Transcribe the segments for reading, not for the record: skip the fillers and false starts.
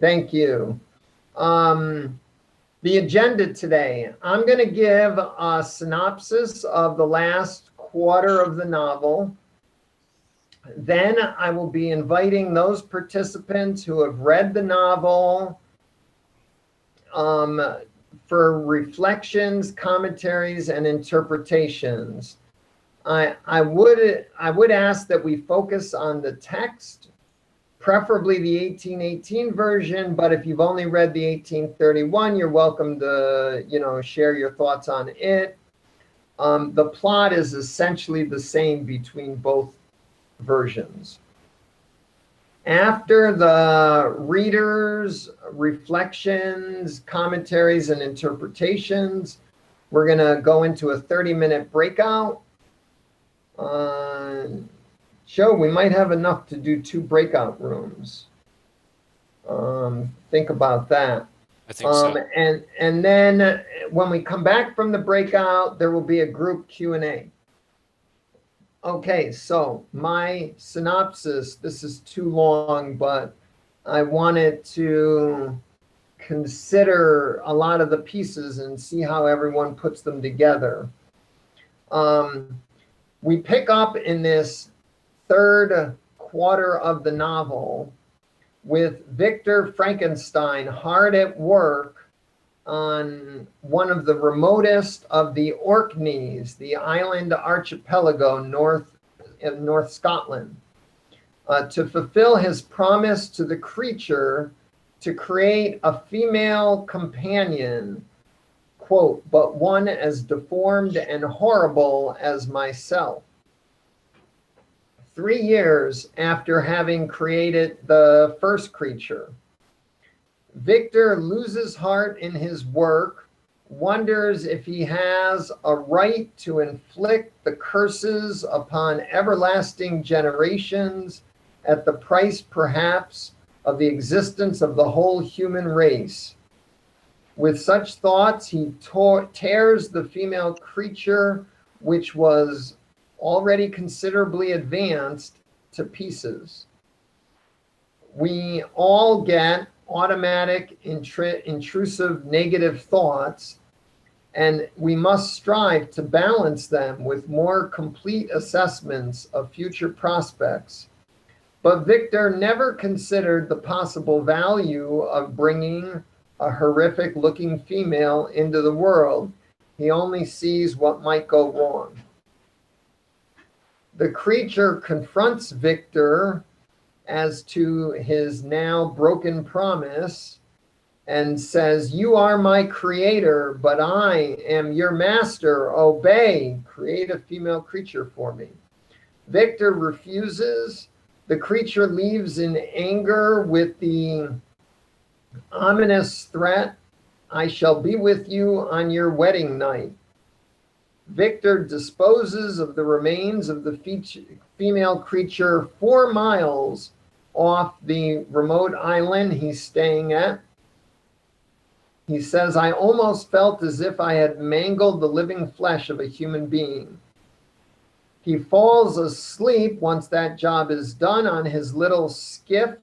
Thank you. The agenda today, I'm going to give a synopsis of the last quarter of the novel. Then I will be inviting those participants who have read the novel for reflections, commentaries, and interpretations. I would ask that we focus on the text, preferably the 1818 version, but if you've only read the 1831, you're welcome to, share your thoughts on it. The plot is essentially the same between both versions. After the readers' reflections, commentaries, and interpretations, we're going to go into a 30-minute breakout. Joe, we might have enough to do 2 breakout rooms. Think about that. I think so. And then when we come back from the breakout, there will be a group Q&A. Okay, so my synopsis, this is too long, but I wanted to consider a lot of the pieces and see how everyone puts them together. We pick up in this third quarter of the novel with Victor Frankenstein hard at work on one of the remotest of the Orkneys, the island archipelago in North Scotland, to fulfill his promise to the creature to create a female companion, quote, but one as deformed and horrible as myself. 3 years after having created the first creature, Victor loses heart in his work, wonders if he has a right to inflict the curses upon everlasting generations at the price, perhaps, of the existence of the whole human race. With such thoughts, he tears the female creature, which was already considerably advanced, to pieces. We all get automatic, intrusive, negative thoughts, and we must strive to balance them with more complete assessments of future prospects. But Victor never considered the possible value of bringing a horrific-looking female into the world. He only sees what might go wrong. The creature confronts Victor as to his now broken promise and says, "You are my creator, but I am your master. Obey, create a female creature for me." Victor refuses. The creature leaves in anger with the ominous threat, "I shall be with you on your wedding night." Victor disposes of the remains of the female creature 4 miles off the remote island he's staying at. He says, "I almost felt as if I had mangled the living flesh of a human being." He falls asleep once that job is done on his little skiff.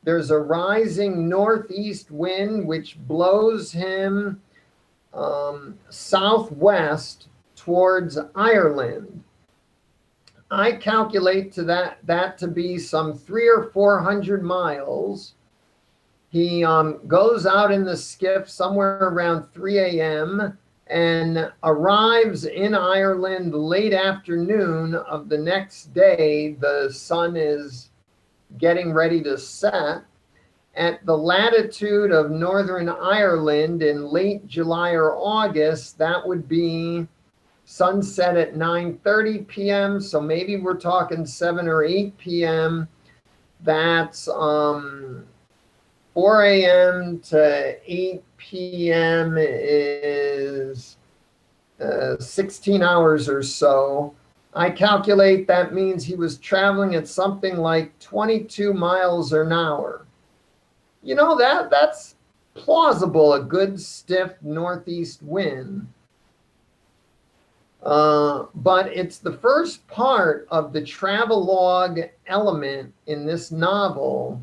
There's a rising northeast wind which blows him southwest towards Ireland. I calculate to that to be some 300 or 400 miles. He goes out in the skiff somewhere around 3 a.m. and arrives in Ireland late afternoon of the next day. The sun is getting ready to set. At the latitude of Northern Ireland in late July or August, that would be sunset at 9:30 p.m. So maybe we're talking 7 or 8 p.m. That's 4 a.m. to 8 p.m. is 16 hours or so. I calculate that means he was traveling at something like 22 miles an hour. That's plausible, a good stiff northeast wind. But it's the first part of the travelogue element in this novel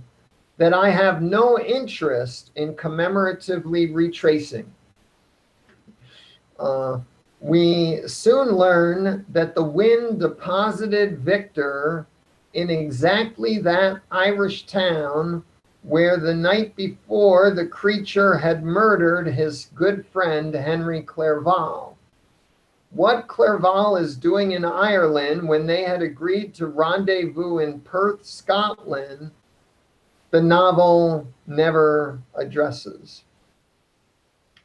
that I have no interest in commemoratively retracing. We soon learn that the wind deposited Victor in exactly that Irish town where the night before the creature had murdered his good friend Henry Clerval. What Clerval is doing in Ireland when they had agreed to rendezvous in Perth, Scotland, the novel never addresses.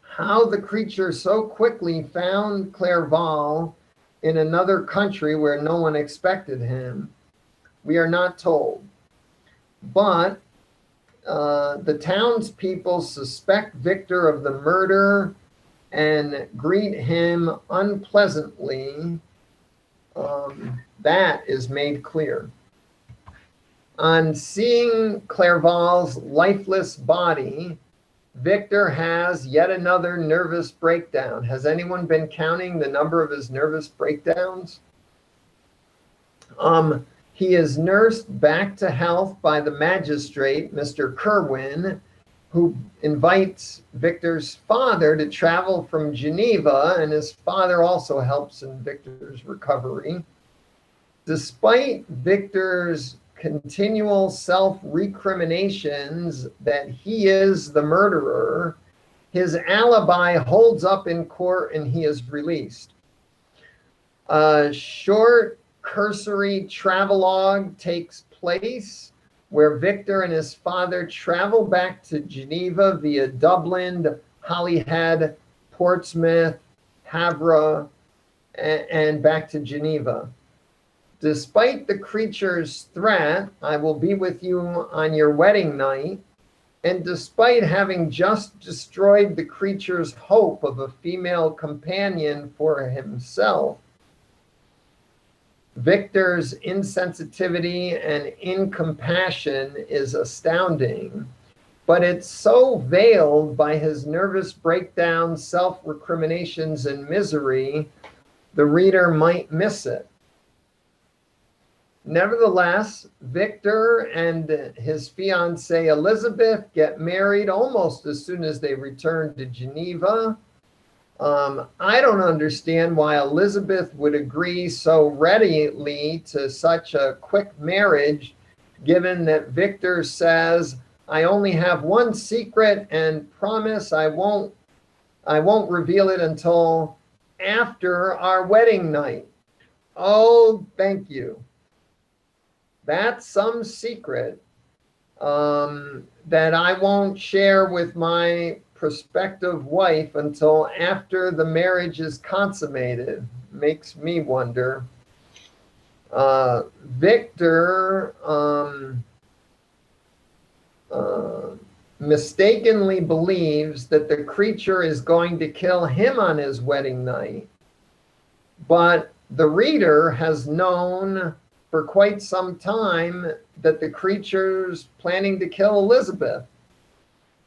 How the creature so quickly found Clerval in another country where no one expected him, we are not told. But the townspeople suspect Victor of the murder and greet him unpleasantly. That is made clear. On seeing Clerval's lifeless body, Victor has yet another nervous breakdown. Has anyone been counting the number of his nervous breakdowns? He is nursed back to health by the magistrate, Mr. Kerwin, who invites Victor's father to travel from Geneva, and his father also helps in Victor's recovery. Despite Victor's continual self-recriminations that he is the murderer, his alibi holds up in court and he is released. A short, cursory travelogue takes place where Victor and his father travel back to Geneva via Dublin, Holyhead, Portsmouth, Havre, and back to Geneva. Despite the creature's threat, I will be with you on your wedding night, and despite having just destroyed the creature's hope of a female companion for himself, Victor's insensitivity and incompassion is astounding, but it's so veiled by his nervous breakdowns, self-recriminations, and misery, the reader might miss it. Nevertheless, Victor and his fiancée Elizabeth get married almost as soon as they return to Geneva. I don't understand why Elizabeth would agree so readily to such a quick marriage, given that Victor says, I only have one secret and promise I won't reveal it until after our wedding night. Oh, thank you. That's some secret that I won't share with my prospective wife until after the marriage is consummated. Makes me wonder. Victor mistakenly believes that the creature is going to kill him on his wedding night, but the reader has known for quite some time that the creature's planning to kill Elizabeth.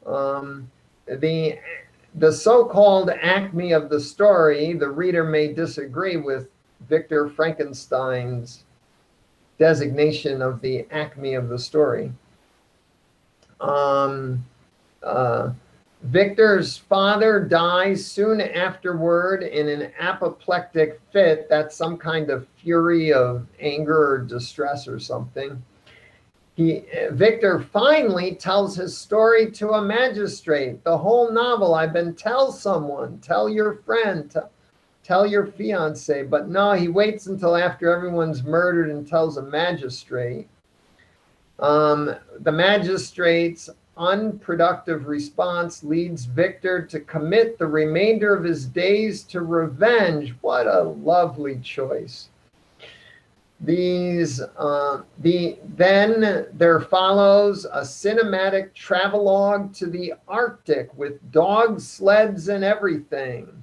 The so-called acme of the story, the reader may disagree with Victor Frankenstein's designation of the acme of the story. Victor's father dies soon afterward in an apoplectic fit. That's some kind of fury of anger or distress or something. Victor finally tells his story to a magistrate. The whole novel, I've been tell someone, tell your friend, tell your fiance. But no, he waits until after everyone's murdered and tells a magistrate. The magistrate's unproductive response leads Victor to commit the remainder of his days to revenge. What a lovely choice. Then there follows a cinematic travelogue to the Arctic with dogs, sleds, and everything.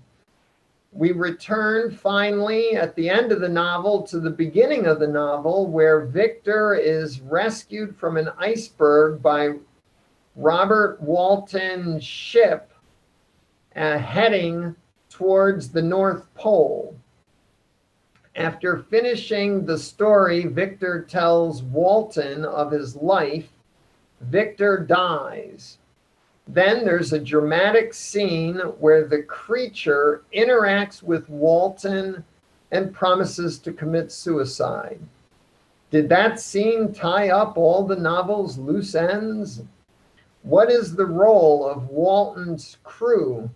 We return finally at the end of the novel to the beginning of the novel, where Victor is rescued from an iceberg by Robert Walton's ship heading towards the North Pole. After finishing the story, Victor tells Walton of his life Victor dies. Then there's a dramatic scene where the creature interacts with Walton and promises to commit suicide. Did that scene tie up all the novel's loose ends? What is the role of Walton's crew,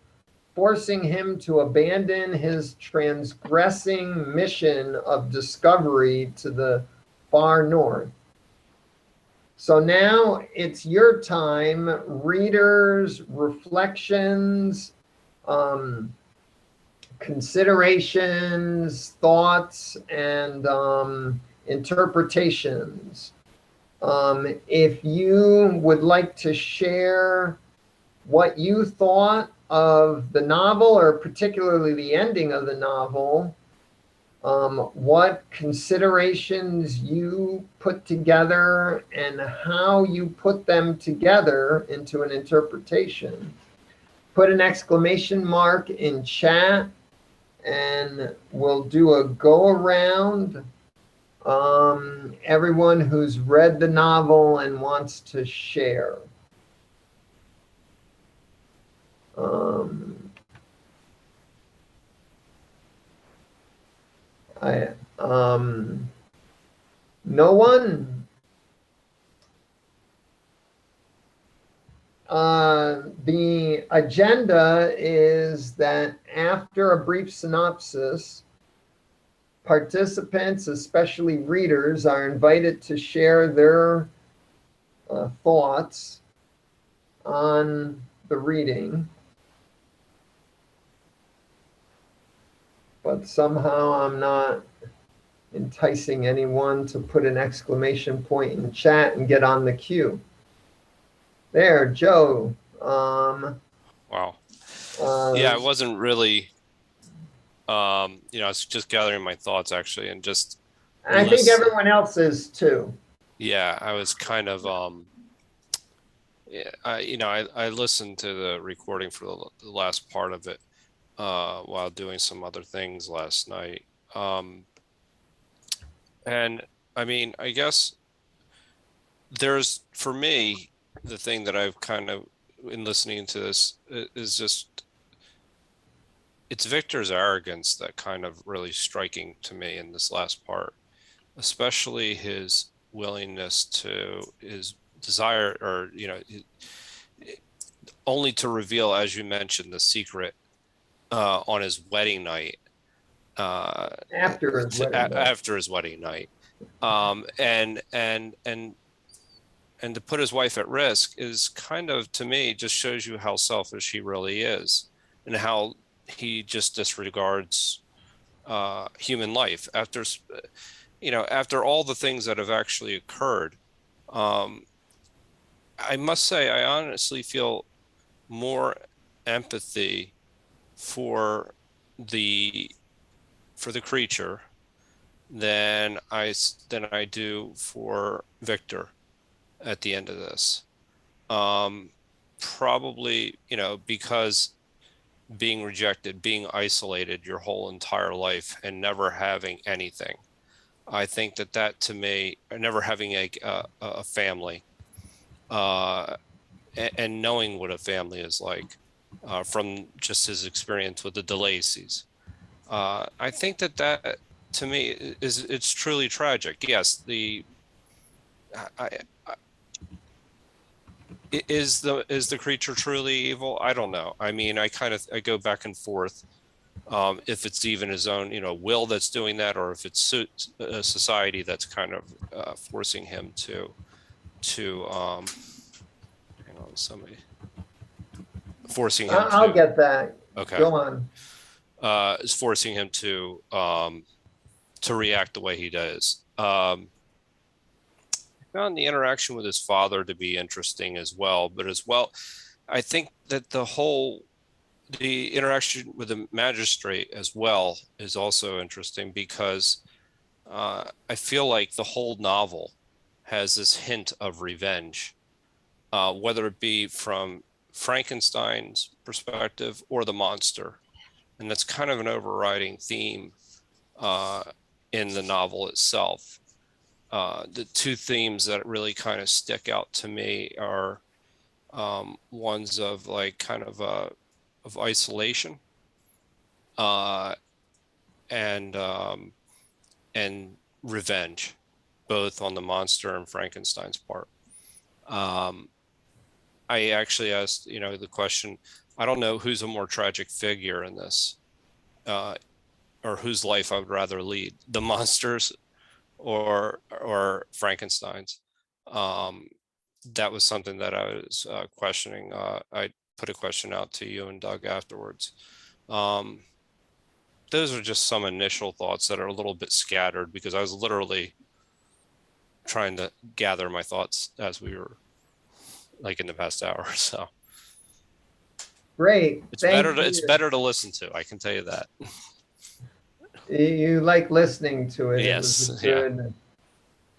forcing him to abandon his transgressing mission of discovery to the far north? So now it's your time, readers, reflections, considerations, thoughts, and interpretations. If you would like to share what you thought of the novel, or particularly the ending of the novel, what considerations you put together and how you put them together into an interpretation, put an exclamation mark in chat, and we'll do a go around. Everyone who's read the novel and wants to share. No one? The agenda is that after a brief synopsis, participants, especially readers, are invited to share their thoughts on the reading. But somehow I'm not enticing anyone to put an exclamation point in chat and get on the queue. There, Joe. Wow. Yeah, it wasn't really, I was just gathering my thoughts actually, and just. I think everyone else is too. Yeah, I was kind of, I listened to the recording for the last part of it while doing some other things last night. And I mean, I guess there's, for me, the thing that I've kind of, in listening to this, is just, it's Victor's arrogance that kind of really striking to me in this last part, especially his willingness to, his desire, or, only to reveal, as you mentioned, the secret on his wedding night. After his wedding night. And to put his wife at risk is kind of, to me, just shows you how selfish he really is, and how he just disregards human life after all the things that have actually occurred. I must say, I honestly feel more empathy for the creature than I do for Victor at the end of this. Probably, because being rejected, being isolated your whole entire life and never having anything. I think that to me, never having a family, and knowing what a family is like, from just his experience with the DeLacy's. I think that to me it's truly tragic. Yes, is the creature truly evil? I don't know. I mean, I go back and forth, if it's even his own, will that's doing that, or if it's a society that's kind of forcing him to hang on, somebody forcing him. I'll get that. Okay. Go on. Is forcing him to react the way he does. I found the interaction with his father to be interesting as well, but as well, I think that the interaction with the magistrate as well is also interesting, because I feel like the whole novel has this hint of revenge, whether it be from Frankenstein's perspective or the monster. And that's kind of an overriding theme in the novel itself. The two themes that really kind of stick out to me are ones of like kind of isolation and revenge, both on the monster and Frankenstein's part. I actually asked, the question, I don't know who's a more tragic figure in this, or whose life I would rather lead, the monsters or Frankenstein's. That was something that I was questioning. I put a question out to you and Doug afterwards. Those are just some initial thoughts that are a little bit scattered because I was literally trying to gather my thoughts as we were like in the past hour. So Great. it's better to listen to, I can tell you that. You like listening to it. Yes. It was good.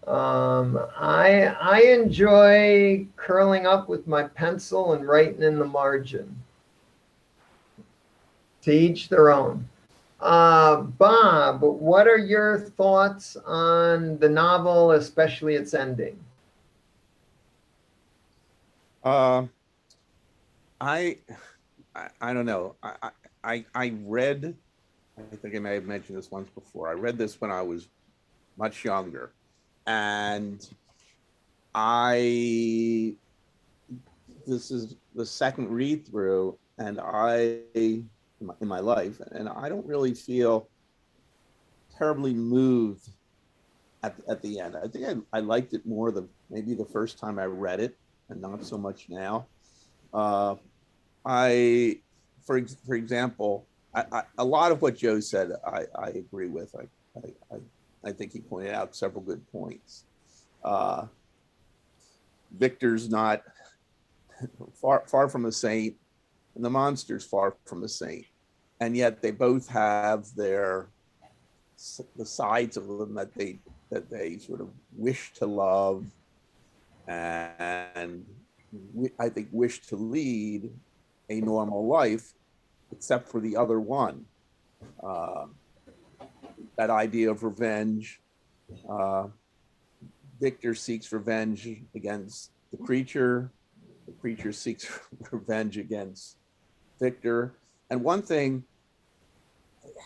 I enjoy curling up with my pencil and writing in the margin. To each their own. Bob, what are your thoughts on the novel, especially its ending? I don't know. I read, I think I may have mentioned this once before. I read this when I was much younger, and this is the second read through, and in my life, and I don't really feel terribly moved at the end. I think I liked it more maybe the first time I read it, and not so much now. For example, a lot of what Joe said, I agree with. I think he pointed out several good points. Victor's not far from a saint, and the monster's far from a saint, and yet they both have the sides of them that they sort of wish to love, and I think wish to lead a normal life, except for the other one. That idea of revenge. Victor seeks revenge against the creature. The creature seeks revenge against Victor. And one thing,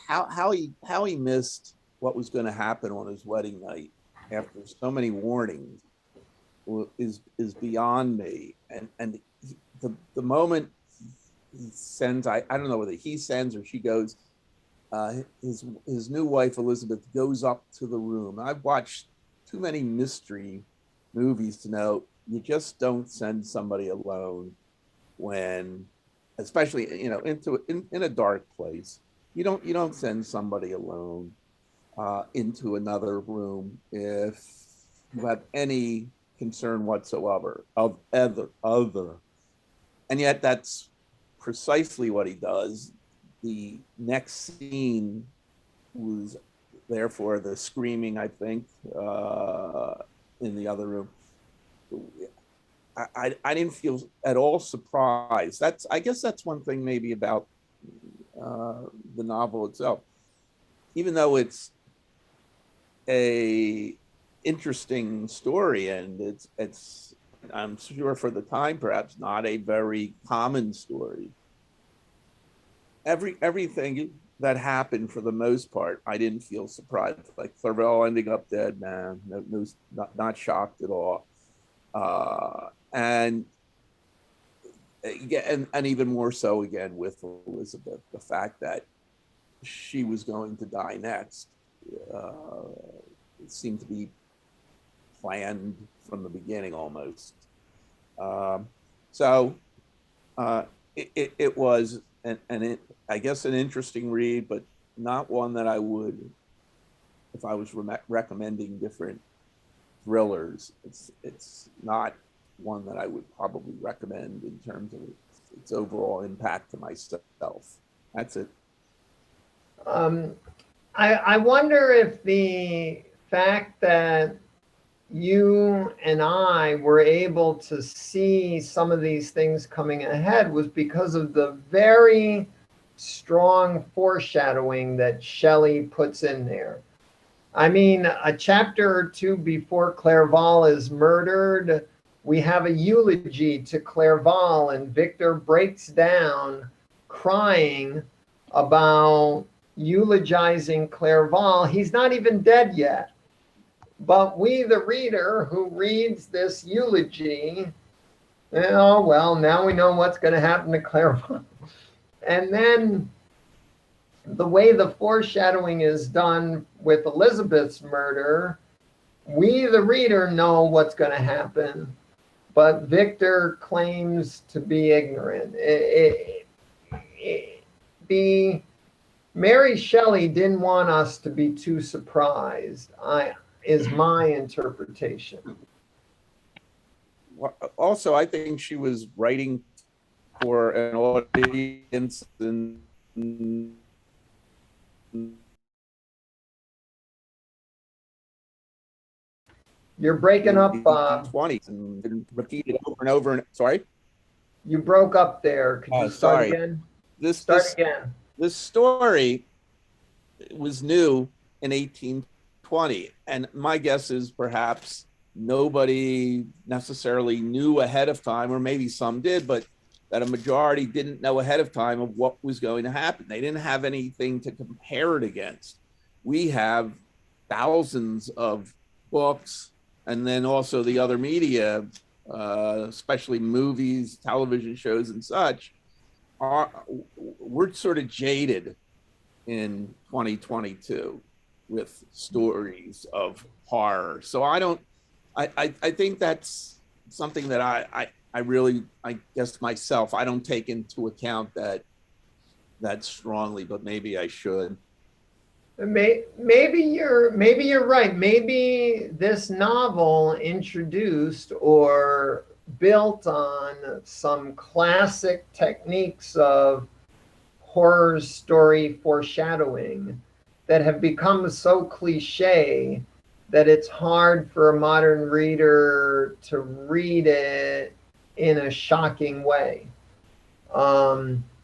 how he missed what was going to happen on his wedding night after so many warnings is beyond me. And the moment he sends, I don't know whether he sends or she goes, his new wife Elizabeth goes up to the room. I've watched too many mystery movies to know you just don't send somebody alone when, especially in a dark place. You don't send somebody alone into another room if you have any concern whatsoever of other. And yet that's precisely what he does. The next scene was therefore the screaming, I think, in the other room. I didn't feel at all surprised. I guess that's one thing maybe about the novel itself. Even though it's a interesting story, and it's I'm sure for the time perhaps not a very common story. Everything that happened for the most part, I didn't feel surprised. Like Thurvell ending up dead, man, not shocked at all. And even more so again with Elizabeth, the fact that she was going to die next, it seemed to be planned from the beginning almost. It was, I guess, an interesting read, but not one that I would, if I was recommending different thrillers, it's not one that I would probably recommend in terms of its overall impact to myself. That's it. I wonder if the fact that you and I were able to see some of these things coming ahead was because of the very strong foreshadowing that Shelley puts in there. I mean, a chapter or two before Clerval is murdered, we have a eulogy to Clerval, and Victor breaks down crying about eulogizing Clerval. He's not even dead yet. But we, the reader who reads this eulogy, oh, well, now we know what's going to happen to Clerval. And then the way the foreshadowing is done with Elizabeth's murder, we, the reader, know what's going to happen, but Victor claims to be ignorant. Mary Shelley didn't want us to be too surprised, is my interpretation. Also, I think she was writing for an audience in You're breaking up, Bob. 1920s and repeated over and over. And sorry, you broke up there. Could you start sorry. again? Start again. This story was new in 1820, and my guess is perhaps nobody necessarily knew ahead of time, or maybe some did, but that a majority didn't know ahead of time of what was going to happen. They didn't have anything to compare it against. We have thousands of books, and then also the other media, especially movies, television shows, and such. We're sort of jaded in 2022 with stories of horror. So I think that's something that I guess myself, I don't take into account that strongly, but maybe I should. Maybe you're right. Maybe this novel introduced or built on some classic techniques of horror story foreshadowing that have become so cliche that it's hard for a modern reader to read it in a shocking way.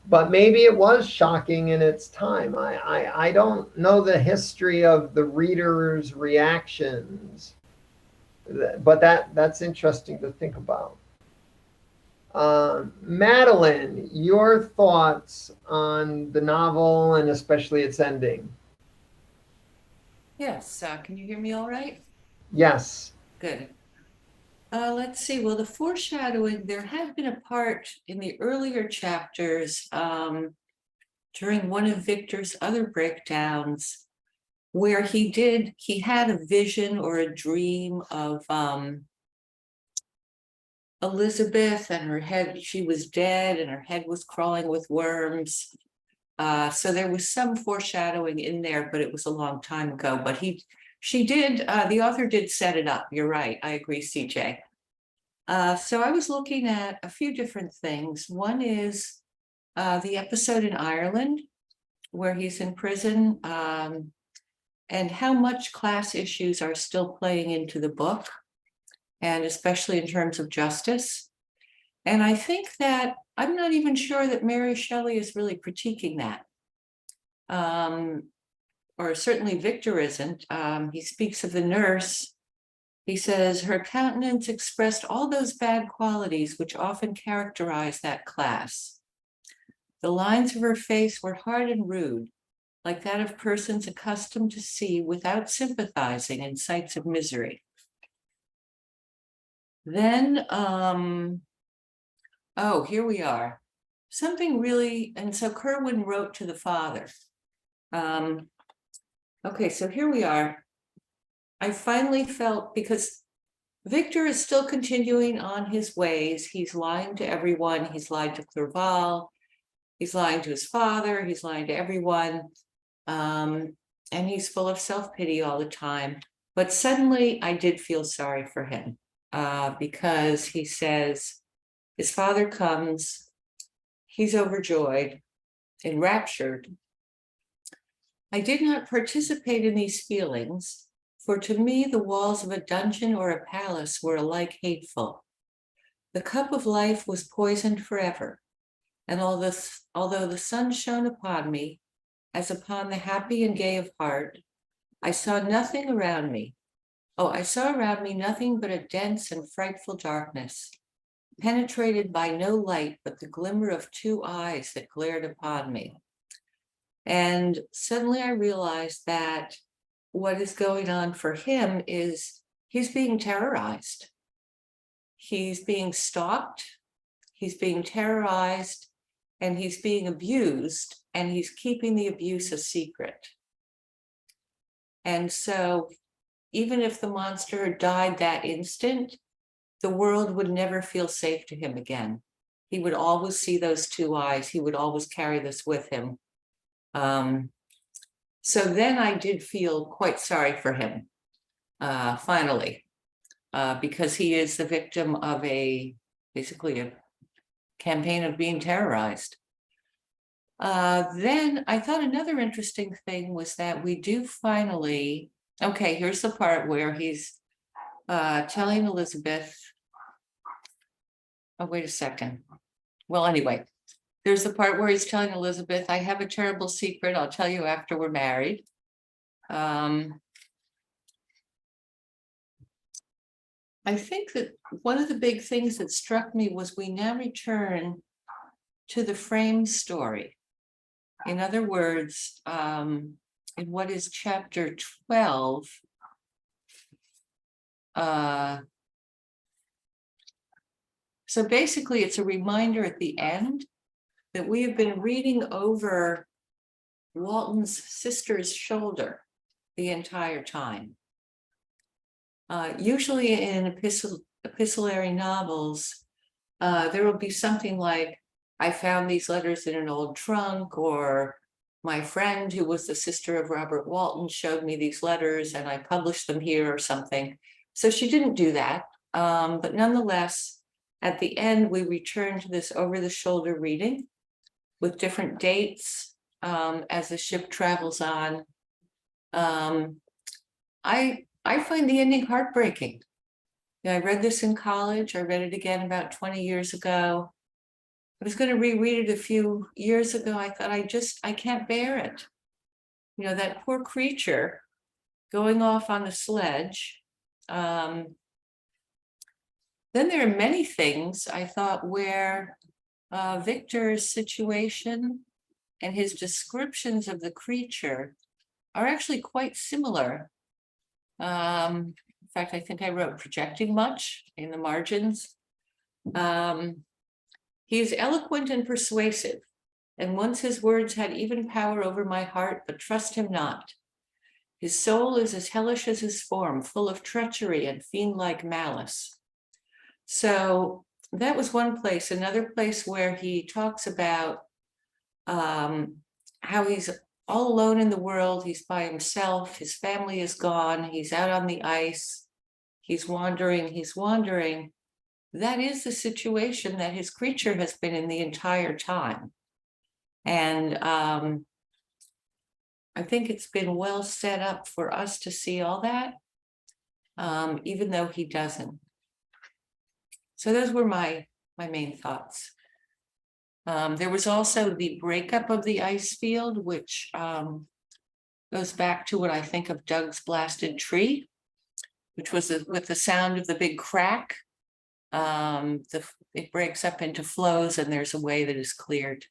But maybe it was shocking in its time. I don't know the history of the reader's reactions, but that's interesting to think about. Madeline, your thoughts on the novel and especially its ending? Yes, can you hear me all right? Yes. Good. Let's see. Well, the foreshadowing, there had been a part in the earlier chapters during one of Victor's other breakdowns where he had a vision or a dream of Elizabeth and her head, she was dead and her head was crawling with worms. So there was some foreshadowing in there, but it was a long time ago. But the author did set it up. You're right. I agree, CJ. So I was looking at a few different things. One is the episode in Ireland where he's in prison, and how much class issues are still playing into the book, and especially in terms of justice. And I think that I'm not even sure that Mary Shelley is really critiquing that. Or certainly Victor isn't. He speaks of the nurse. He says, her countenance expressed all those bad qualities which often characterize that class. The lines of her face were hard and rude, like that of persons accustomed to see without sympathizing in sights of misery. Then, oh, here we are. Something really, and so Kerwin wrote to the father. Okay, so here we are. I finally felt, because Victor is still continuing on his ways. He's lying to everyone. He's lied to Clerval. He's lying to his father. He's lying to everyone. And he's full of self-pity all the time. But suddenly I did feel sorry for him because he says, his father comes, he's overjoyed, enraptured. I did not participate in these feelings, for to me the walls of a dungeon or a palace were alike hateful. The cup of life was poisoned forever, and although the sun shone upon me, as upon the happy and gay of heart, I saw nothing around me. Oh, I saw around me nothing but a dense and frightful darkness, penetrated by no light but the glimmer of two eyes that glared upon me. And suddenly I realized that what is going on for him is he's being terrorized. He's being stalked, he's being terrorized, and he's being abused, and he's keeping the abuse a secret. And so even if the monster died that instant, the world would never feel safe to him again. He would always see those two eyes. He would always carry this with him. So then I did feel quite sorry for him, finally, because he is the victim of basically a campaign of being terrorized. Then I thought another interesting thing was that we do finally, okay, here's the part where he's telling Elizabeth, oh, wait a second. Well, anyway, there's the part where he's telling Elizabeth, I have a terrible secret, I'll tell you after we're married. I think that one of the big things that struck me was we now return to the frame story. In other words, in what is chapter 12, so basically it's a reminder at the end that we have been reading over Walton's sister's shoulder the entire time. Usually in epistolary novels, there will be something like, I found these letters in an old trunk, or my friend who was the sister of Robert Walton showed me these letters and I published them here or something. So she didn't do that. But nonetheless, at the end, we return to this over-the-shoulder reading with different dates as the ship travels on. I find the ending heartbreaking. I read this in college. I read it again about 20 years ago. I was going to reread it a few years ago. I thought, I can't bear it. You know, that poor creature going off on the sledge. Then there are many things I thought where Victor's situation and his descriptions of the creature are actually quite similar. In fact, I think I wrote projecting much in the margins. He is eloquent and persuasive, and once his words had even power over my heart, but trust him not. His soul is as hellish as his form, full of treachery and fiend-like malice. So that was one place. Another place where he talks about how he's all alone in the world, he's by himself, his family is gone, he's out on the ice, he's wandering. That is the situation that his creature has been in the entire time. And I think it's been well set up for us to see all that, even though he doesn't. So those were my main thoughts. There was also the breakup of the ice field, which goes back to what I think of Doug's Blasted Tree, which was with the sound of the big crack. It breaks up into flows and there's a way that is cleared.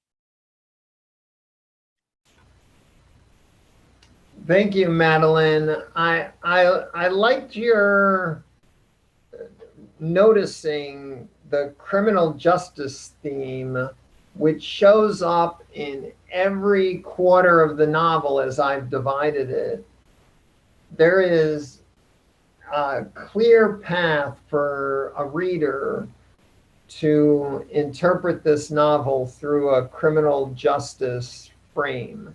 Thank you, Madeline. I liked your noticing the criminal justice theme, which shows up in every quarter of the novel as I've divided it. There is a clear path for a reader to interpret this novel through a criminal justice frame.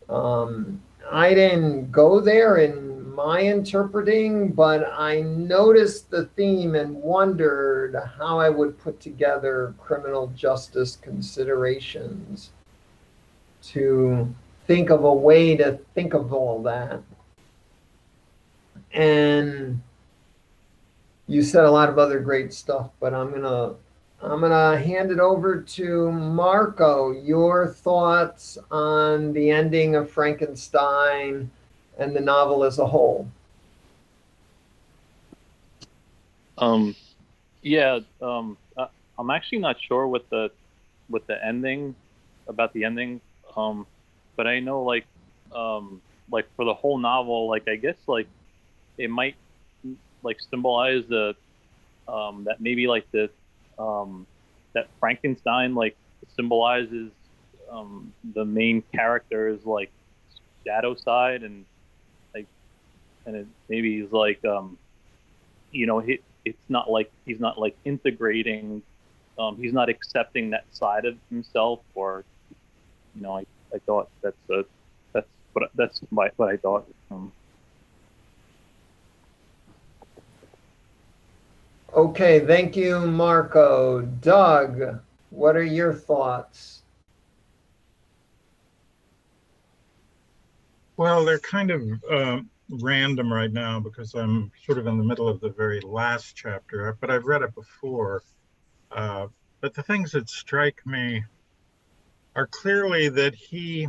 I didn't go there in my interpreting, but I noticed the theme and wondered how I would put together criminal justice considerations to think of a way to think of all that. And you said a lot of other great stuff, but I'm gonna hand it over to Marco. Your thoughts on the ending of Frankenstein and the novel as a whole? Yeah, I'm actually not sure what the ending about the ending. But I know like for the whole novel, like I guess like it might like symbolize the that maybe like the that Frankenstein like symbolizes the main character's like shadow side, and like and it maybe he's like you know it's not like he's not like integrating, he's not accepting that side of himself, or you know I thought that's what I thought. Okay, thank you, Marco. Doug, what are your thoughts? Well, they're kind of random right now because I'm sort of in the middle of the very last chapter, but I've read it before. But the things that strike me are clearly that he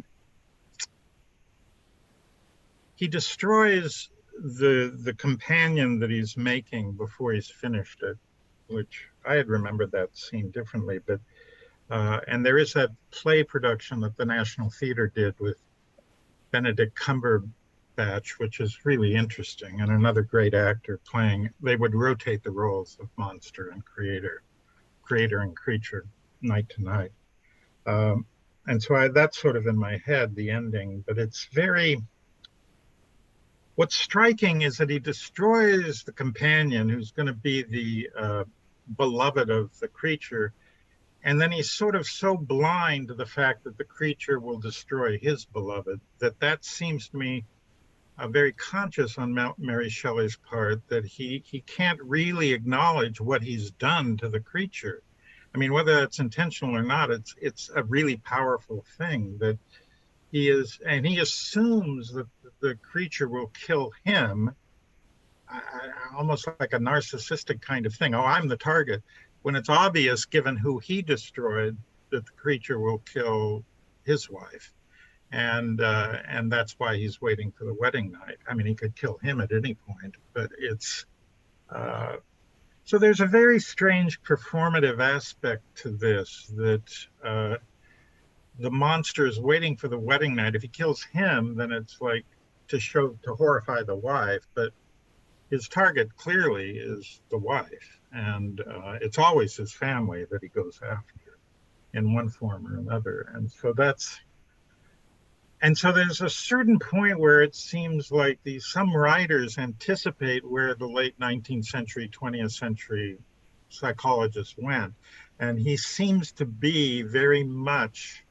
destroys the companion that he's making before he's finished it, which I had remembered that scene differently. But and there is that play production that the National Theatre did with Benedict Cumberbatch, which is really interesting, and another great actor playing. They would rotate the roles of monster and creator and creature, night to night. And so that's sort of in my head, the ending, but it's very, what's striking is that he destroys the companion who's going to be the beloved of the creature. And then he's sort of so blind to the fact that the creature will destroy his beloved that seems to me very conscious on Mary Shelley's part, that he can't really acknowledge what he's done to the creature. I mean, whether that's intentional or not, it's a really powerful thing that he is, and he assumes that the creature will kill him, almost like a narcissistic kind of thing. Oh, I'm the target, when it's obvious, given who he destroyed, that the creature will kill his wife. And that's why he's waiting for the wedding night. I mean, he could kill him at any point, but it's so there's a very strange performative aspect to this, that the monster is waiting for the wedding night. If he kills him, then it's like to horrify the wife, but his target clearly is the wife, and it's always his family that he goes after in one form or another. And so there's a certain point where it seems like some writers anticipate where the late 19th century, 20th century psychologists went. And he seems to be very much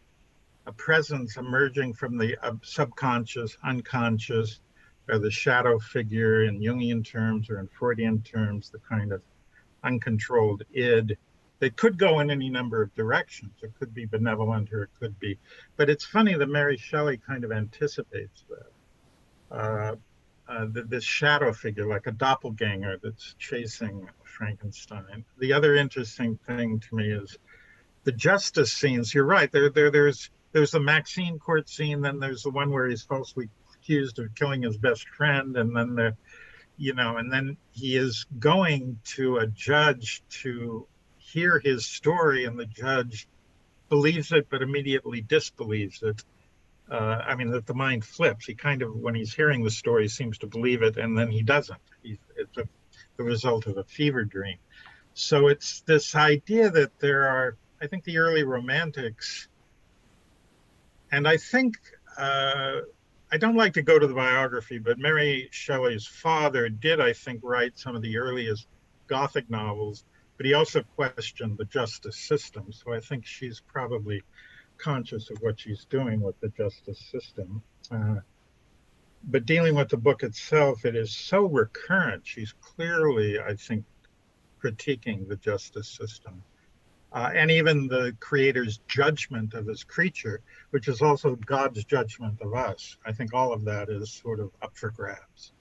a presence emerging from the subconscious, unconscious, or the shadow figure in Jungian terms or in Freudian terms, the kind of uncontrolled id. They could go in any number of directions. It could be benevolent, or it could be, but it's funny that Mary Shelley kind of anticipates that. This shadow figure, like a doppelganger that's chasing Frankenstein. The other interesting thing to me is the justice scenes. You're right. There's the Maxine court scene. Then there's the one where he's falsely accused of killing his best friend, and then and then he is going to a judge to hear his story, and the judge believes it but immediately disbelieves it. I mean, that the mind flips. He kind of, when he's hearing the story, seems to believe it, and then he doesn't. It's the result of a fever dream. So it's this idea that there are, I think, the early romantics, and I think, I don't like to go to the biography, but Mary Shelley's father did, I think, write some of the earliest Gothic novels, but he also questioned the justice system. So I think she's probably conscious of what she's doing with the justice system. But dealing with the book itself, it is so recurrent. She's clearly, I think, critiquing the justice system. And even the creator's judgment of his creature, which is also God's judgment of us. I think all of that is sort of up for grabs.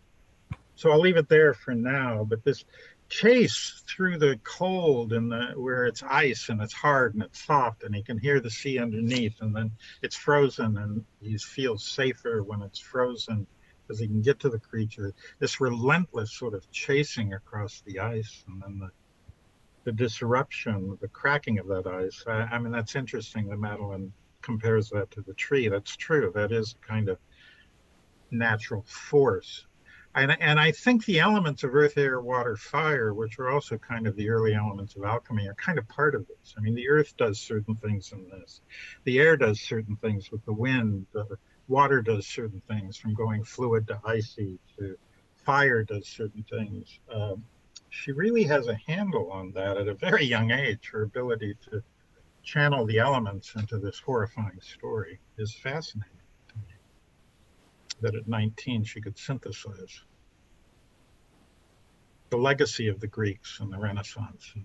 So I'll leave it there for now, but this chase through the cold and where it's ice and it's hard and it's soft and he can hear the sea underneath, and then it's frozen and he feels safer when it's frozen. because he can get to the creature. This relentless sort of chasing across the ice, and then the disruption, the cracking of that ice. I mean, that's interesting that Madeline compares that to the tree. That's true. That is kind of natural force. And I think the elements of earth, air, water, fire, which are also kind of the early elements of alchemy, are kind of part of this. I mean, the earth does certain things in this. The air does certain things with the wind. The water does certain things, from going fluid to icy, to fire does certain things. She really has a handle on that at a very young age. Her ability to channel the elements into this horrifying story is fascinating. That at 19 she could synthesize the legacy of the Greeks and the Renaissance.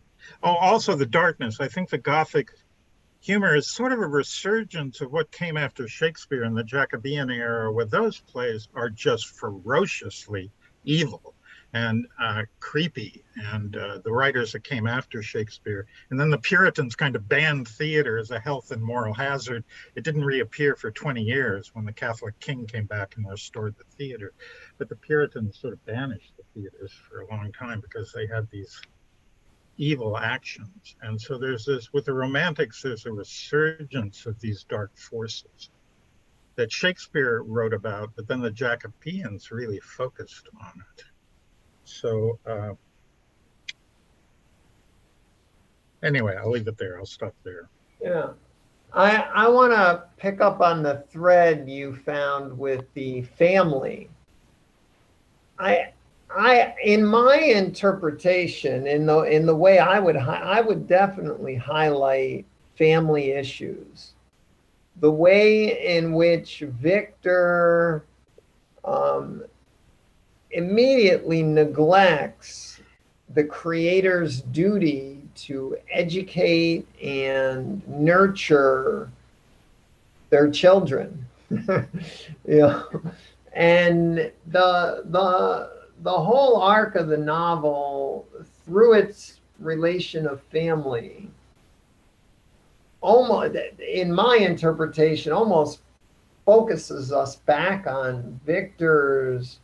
Oh, also the darkness. I think the Gothic humor is sort of a resurgence of what came after Shakespeare in the Jacobean era, where those plays are just ferociously evil and creepy, and the writers that came after Shakespeare. And then the Puritans kind of banned theater as a health and moral hazard. It didn't reappear for 20 years when the Catholic king came back and restored the theater. But the Puritans sort of banished the theaters for a long time because they had these evil actions. And so there's this, with the Romantics, there's a resurgence of these dark forces that Shakespeare wrote about, but then the Jacobeans really focused on it. So anyway, I'll leave it there. I'll stop there. Yeah. I want to pick up on the thread you found with the family. In my interpretation, in the way I would definitely highlight family issues. The way in which Victor immediately neglects the creator's duty to educate and nurture their children. And the whole arc of the novel, through its relation of family, almost, in my interpretation, almost focuses us back on Victor's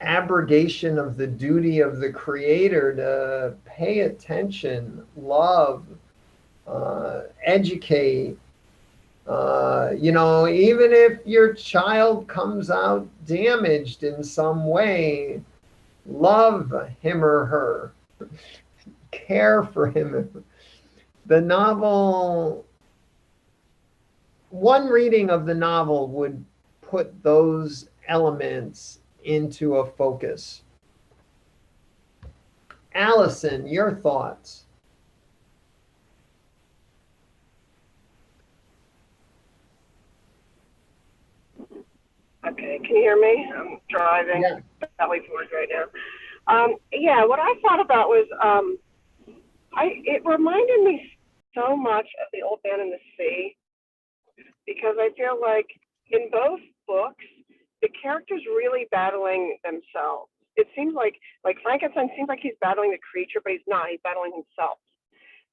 abrogation of the duty of the creator to pay attention, love, educate. Even if your child comes out damaged in some way, love him or her, care for him. The novel, one reading of the novel would put those elements into a focus. Allison, your thoughts? Okay, can you hear me? I'm driving. Yeah. Valley Forge right now. What I thought about was, it reminded me so much of The Old Man and the Sea, because I feel like in both books, the characters really battling themselves. It seems like Frankenstein seems like he's battling the creature, but he's not. He's battling himself.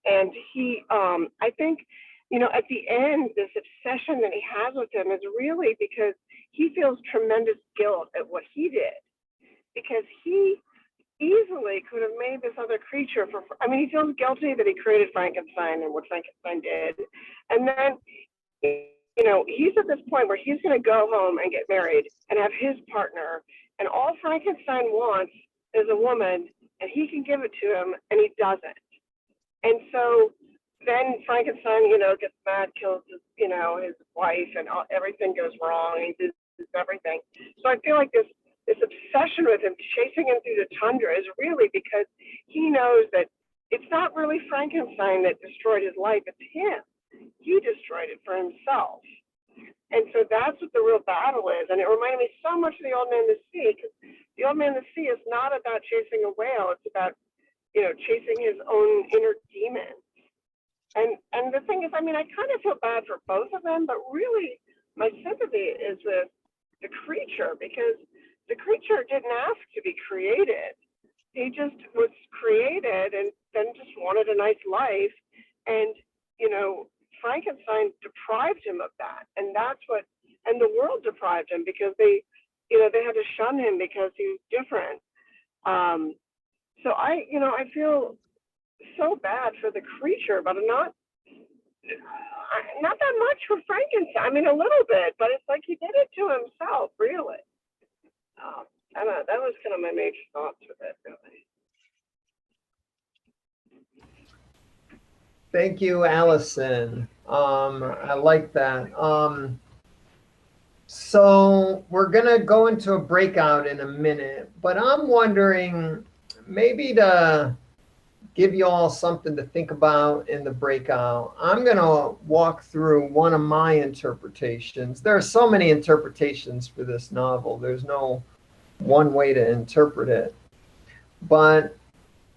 And he, I think, at the end, this obsession that he has with him is really because he feels tremendous guilt at what he did, because he easily could have made this other creature he feels guilty that he created Frankenstein and what Frankenstein did. And then, he's at this point where he's going to go home and get married and have his partner. And all Frankenstein wants is a woman, and he can give it to him, and he doesn't. And so then Frankenstein, gets mad, kills his wife, and everything goes wrong. He does everything. So I feel like this obsession with him, chasing him through the tundra, is really because he knows that it's not really Frankenstein that destroyed his life, it's him. He destroyed it for himself. And so that's what the real battle is. And it reminded me so much of The Old Man and the Sea, because The Old Man and the Sea is not about chasing a whale. It's about, chasing his own inner demons. And the thing is, I kind of feel bad for both of them, but really my sympathy is with the creature, because the creature didn't ask to be created. He just was created and then just wanted a nice life. And, Frankenstein deprived him of that. And the world deprived him, because they they had to shun him because he was different. So I feel so bad for the creature, but not that much for Frankenstein. I mean, a little bit, but it's like he did it to himself, really. I don't know, that was kind of my major thoughts with it, really. Thank you, Allison. I like that. So we're gonna go into a breakout in a minute, but I'm wondering, maybe to give you all something to think about in the breakout, I'm gonna walk through one of my interpretations. There are so many interpretations for this novel. There's no one way to interpret it. But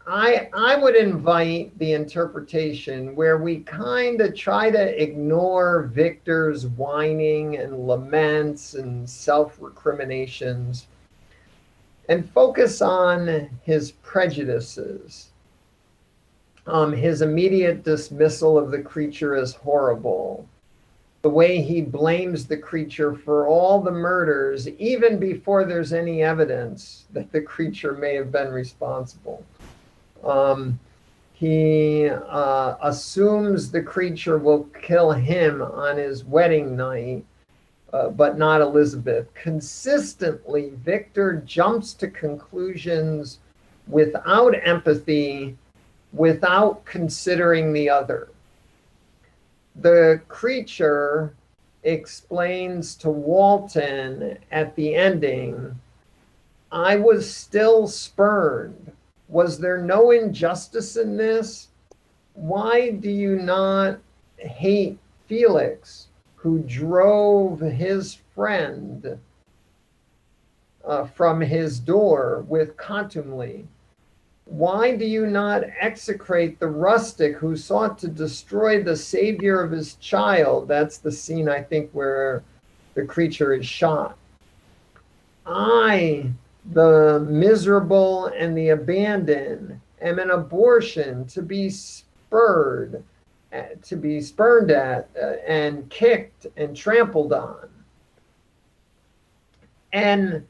I would invite the interpretation where we kind of try to ignore Victor's whining and laments and self-recriminations and focus on his prejudices. His immediate dismissal of the creature as horrible, the way he blames the creature for all the murders, even before there's any evidence that the creature may have been responsible. He assumes the creature will kill him on his wedding night, but not Elizabeth. Consistently, Victor jumps to conclusions without empathy, without considering the other. The creature explains to Walton at the ending, I was still spurned. Was there no injustice in this? Why do you not hate Felix, who drove his friend from his door with contumely? Why do you not execrate the rustic who sought to destroy the savior of his child? That's the scene, I think, where the creature is shot. I, the miserable and the abandoned, am an abortion to be spurned at and kicked and trampled on. And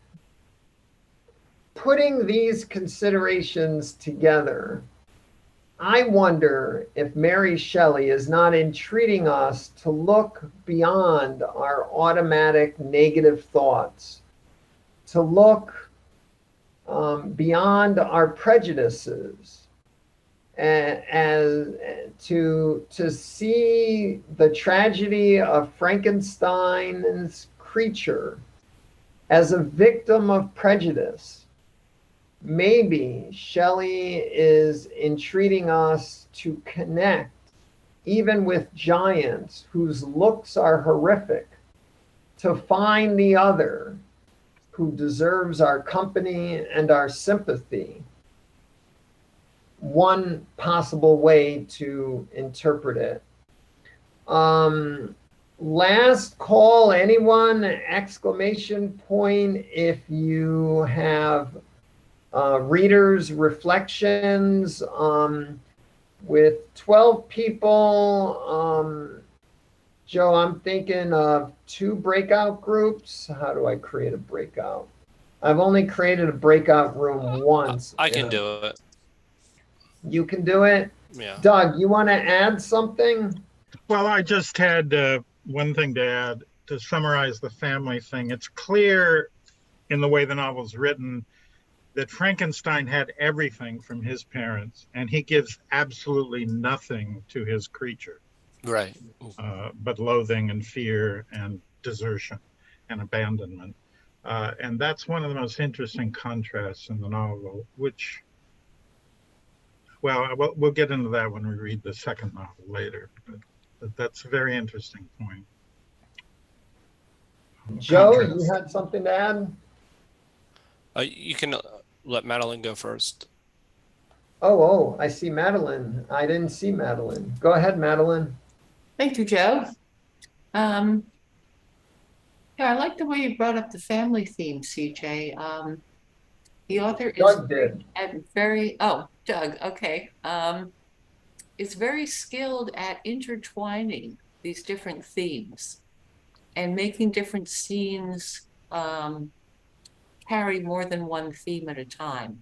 putting these considerations together, I wonder if Mary Shelley is not entreating us to look beyond our automatic negative thoughts, to look beyond our prejudices, and to see the tragedy of Frankenstein's creature as a victim of prejudice. Maybe Shelley is entreating us to connect even with giants whose looks are horrific, to find the other who deserves our company and our sympathy. One possible way to interpret it. Last call, anyone? Exclamation point if you have readers' reflections. With 12 people, Joe, I'm thinking of 2 breakout groups. How do I create a breakout? I've only created a breakout room once. I can do it. You can do it? Yeah. Doug, you want to add something? Well, I just had one thing to add to summarize the family thing. It's clear in the way the novel's written that Frankenstein had everything from his parents, and he gives absolutely nothing to his creature. Right. But loathing and fear and desertion and abandonment. And that's one of the most interesting contrasts in the novel, which, well, we'll get into that when we read the second novel later. But that's a very interesting point. Joe, you had something to add? You can let Madeline go first. Oh, I see Madeline. I didn't see Madeline. Go ahead, Madeline. Thank you, Joe. Yeah, I like the way you brought up the family theme, CJ. The author is Doug did. Doug, okay. Is very skilled at intertwining these different themes and making different scenes carry more than one theme at a time.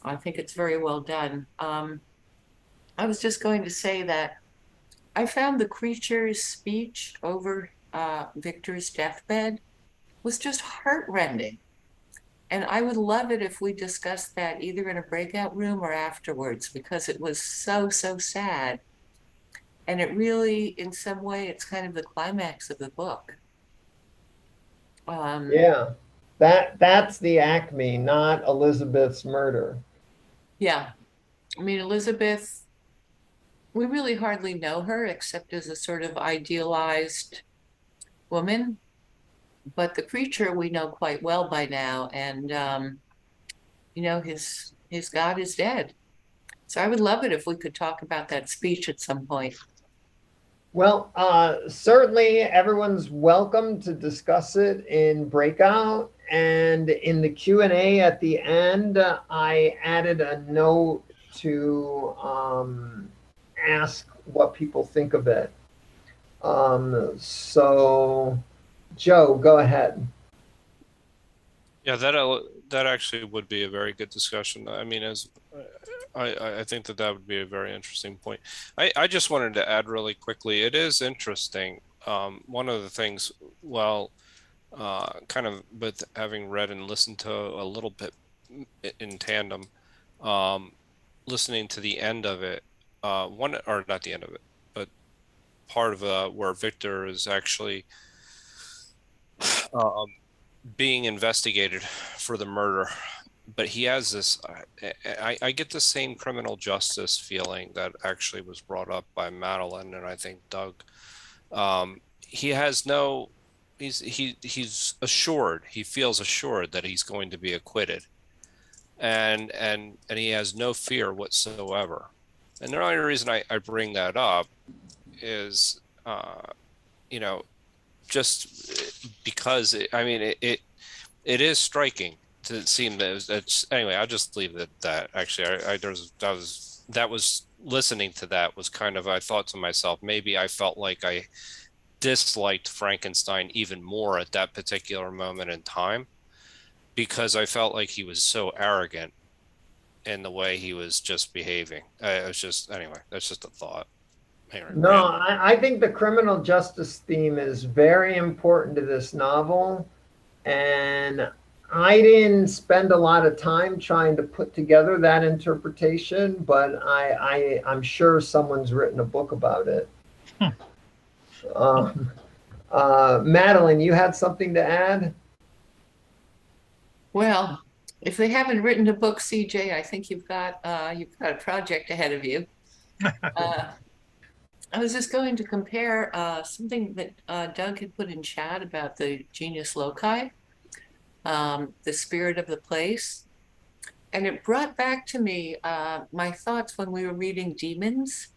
I think it's very well done. I was just going to say that I found the creature's speech over Victor's deathbed was just heartrending. And I would love it if we discussed that either in a breakout room or afterwards, because it was so, so sad. And it really, in some way, it's kind of the climax of the book. Yeah, that's the acme, not Elizabeth's murder. Yeah. I mean, Elizabeth, we really hardly know her except as a sort of idealized woman. But the creature we know quite well by now. And, you know, his God is dead. So I would love it if we could talk about that speech at some point. Well, certainly everyone's welcome to discuss it in breakout, and in the Q&A at the end, I added a note to ask what people think of it. So, Joe, go ahead. Yeah, that actually would be a very good discussion. I mean, as I think that would be a very interesting point. I just wanted to add really quickly, it is interesting. One of the things, well, kind of with having read and listened to a little bit in tandem, listening to the end of it, or not the end of it, but part of where Victor is actually being investigated for the murder, but he has this, I get the same criminal justice feeling that actually was brought up by Madeline and I think Doug. He has no, he's assured, he feels assured that he's going to be acquitted, and he has no fear whatsoever. And the only reason I bring that up is, you know, just because I mean it is striking to seem that anyway. I'll just leave it at that. Actually, that was listening to that was kind of, I thought to myself, maybe I felt like I disliked Frankenstein even more at that particular moment in time, because I felt like he was so arrogant in the way he was just behaving. It was just, anyway, that's just a thought. No, I think the criminal justice theme is very important to this novel, and I didn't spend a lot of time trying to put together that interpretation, but I'm sure someone's written a book about it. Madeline, you had something to add? Well, if they haven't written a book, CJ, I think you've got a project ahead of you. I was just going to compare something that Doug had put in chat about the genius loci, the spirit of the place. And it brought back to me my thoughts when we were reading Demons,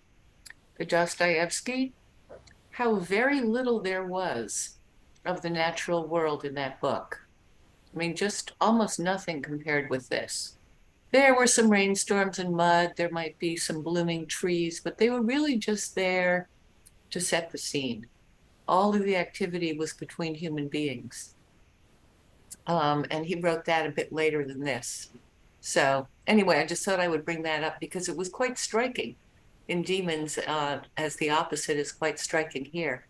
the Dostoevsky, how very little there was of the natural world in that book. I mean, just almost nothing compared with this. There were some rainstorms and mud, there might be some blooming trees, but they were really just there to set the scene. All of the activity was between human beings. And he wrote that a bit later than this. So anyway, I just thought I would bring that up because it was quite striking in Demons, as the opposite is quite striking here.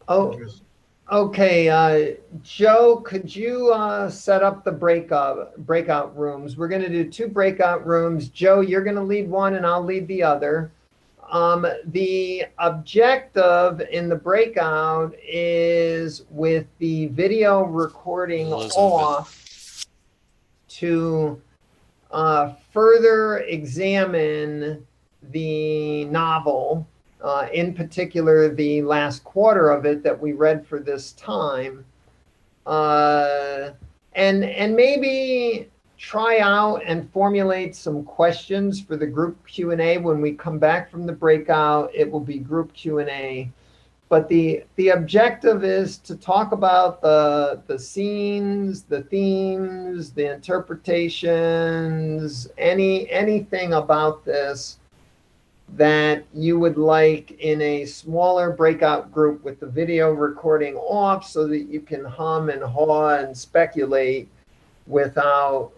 Oh, okay. Joe, could you set up the breakout rooms? We're going to do 2 breakout rooms. Joe, you're going to lead one and I'll lead the other. The objective in the breakout is, with the video recording off, to further examine the novel, in particular the last quarter of it that we read for this time, and maybe try out and formulate some questions for the group Q&A. When we come back from the breakout, it will be group Q&A. But the objective is to talk about the scenes, the themes, the interpretations, anything about this that you would like in a smaller breakout group with the video recording off so that you can hum and haw and speculate without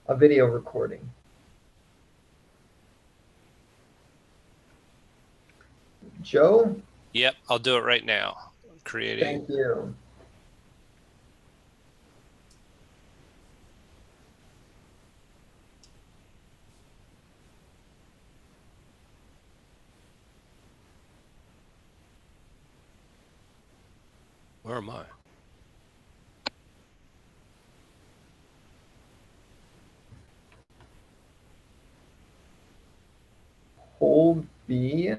a video recording. Joe? Yep, I'll do it right now. Creating. Thank you. Where am I? Hold B.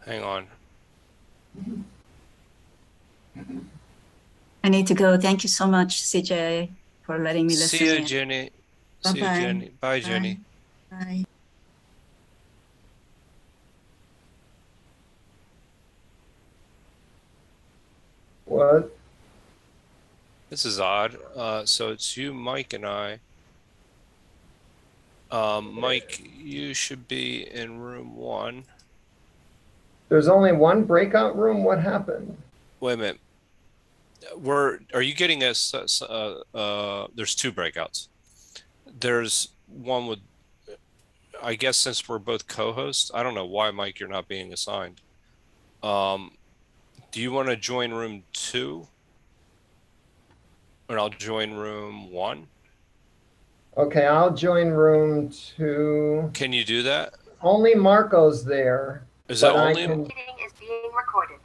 Hang on. I need to go. Thank you so much, CJ, for letting me listen See you, in. Jenny. See you, Bye-bye. Jenny. Bye, Jenny. Bye. What? This is odd. So it's you, Mike, and I. Mike, you should be in room 1. There's only one breakout room? What happened? Wait a minute. Are you getting us? There's 2 breakouts. There's one with, I guess since we're both co-hosts, I don't know why, Mike, you're not being assigned. Do you want to join room 2? And I'll join room 1. Okay, I'll join room 2. Can you do that? Only Marco's there. Is that but I only? can- Meeting is being recorded.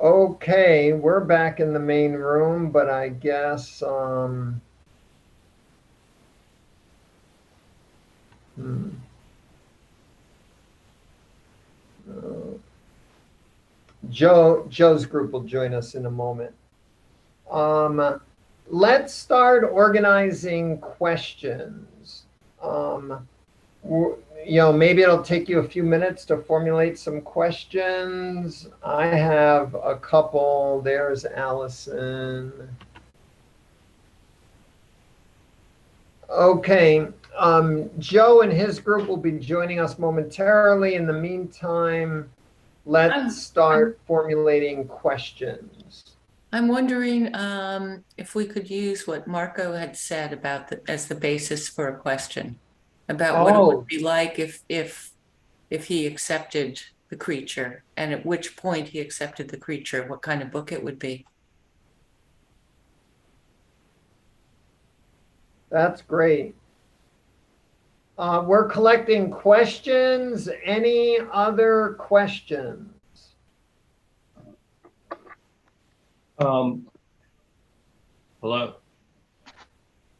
Okay, we're back in the main room, but I guess Joe's group will join us in a moment. Let's start organizing questions. Maybe it'll take you a few minutes to formulate some questions. I have a couple. There's Allison. Okay. Joe and his group will be joining us momentarily. In the meantime, let's start formulating questions. I'm wondering if we could use what Marco had said about as the basis for a question, about what it would be like if he accepted the creature, and at which point he accepted the creature, what kind of book it would be. That's great. We're collecting questions. Any other questions? Hello.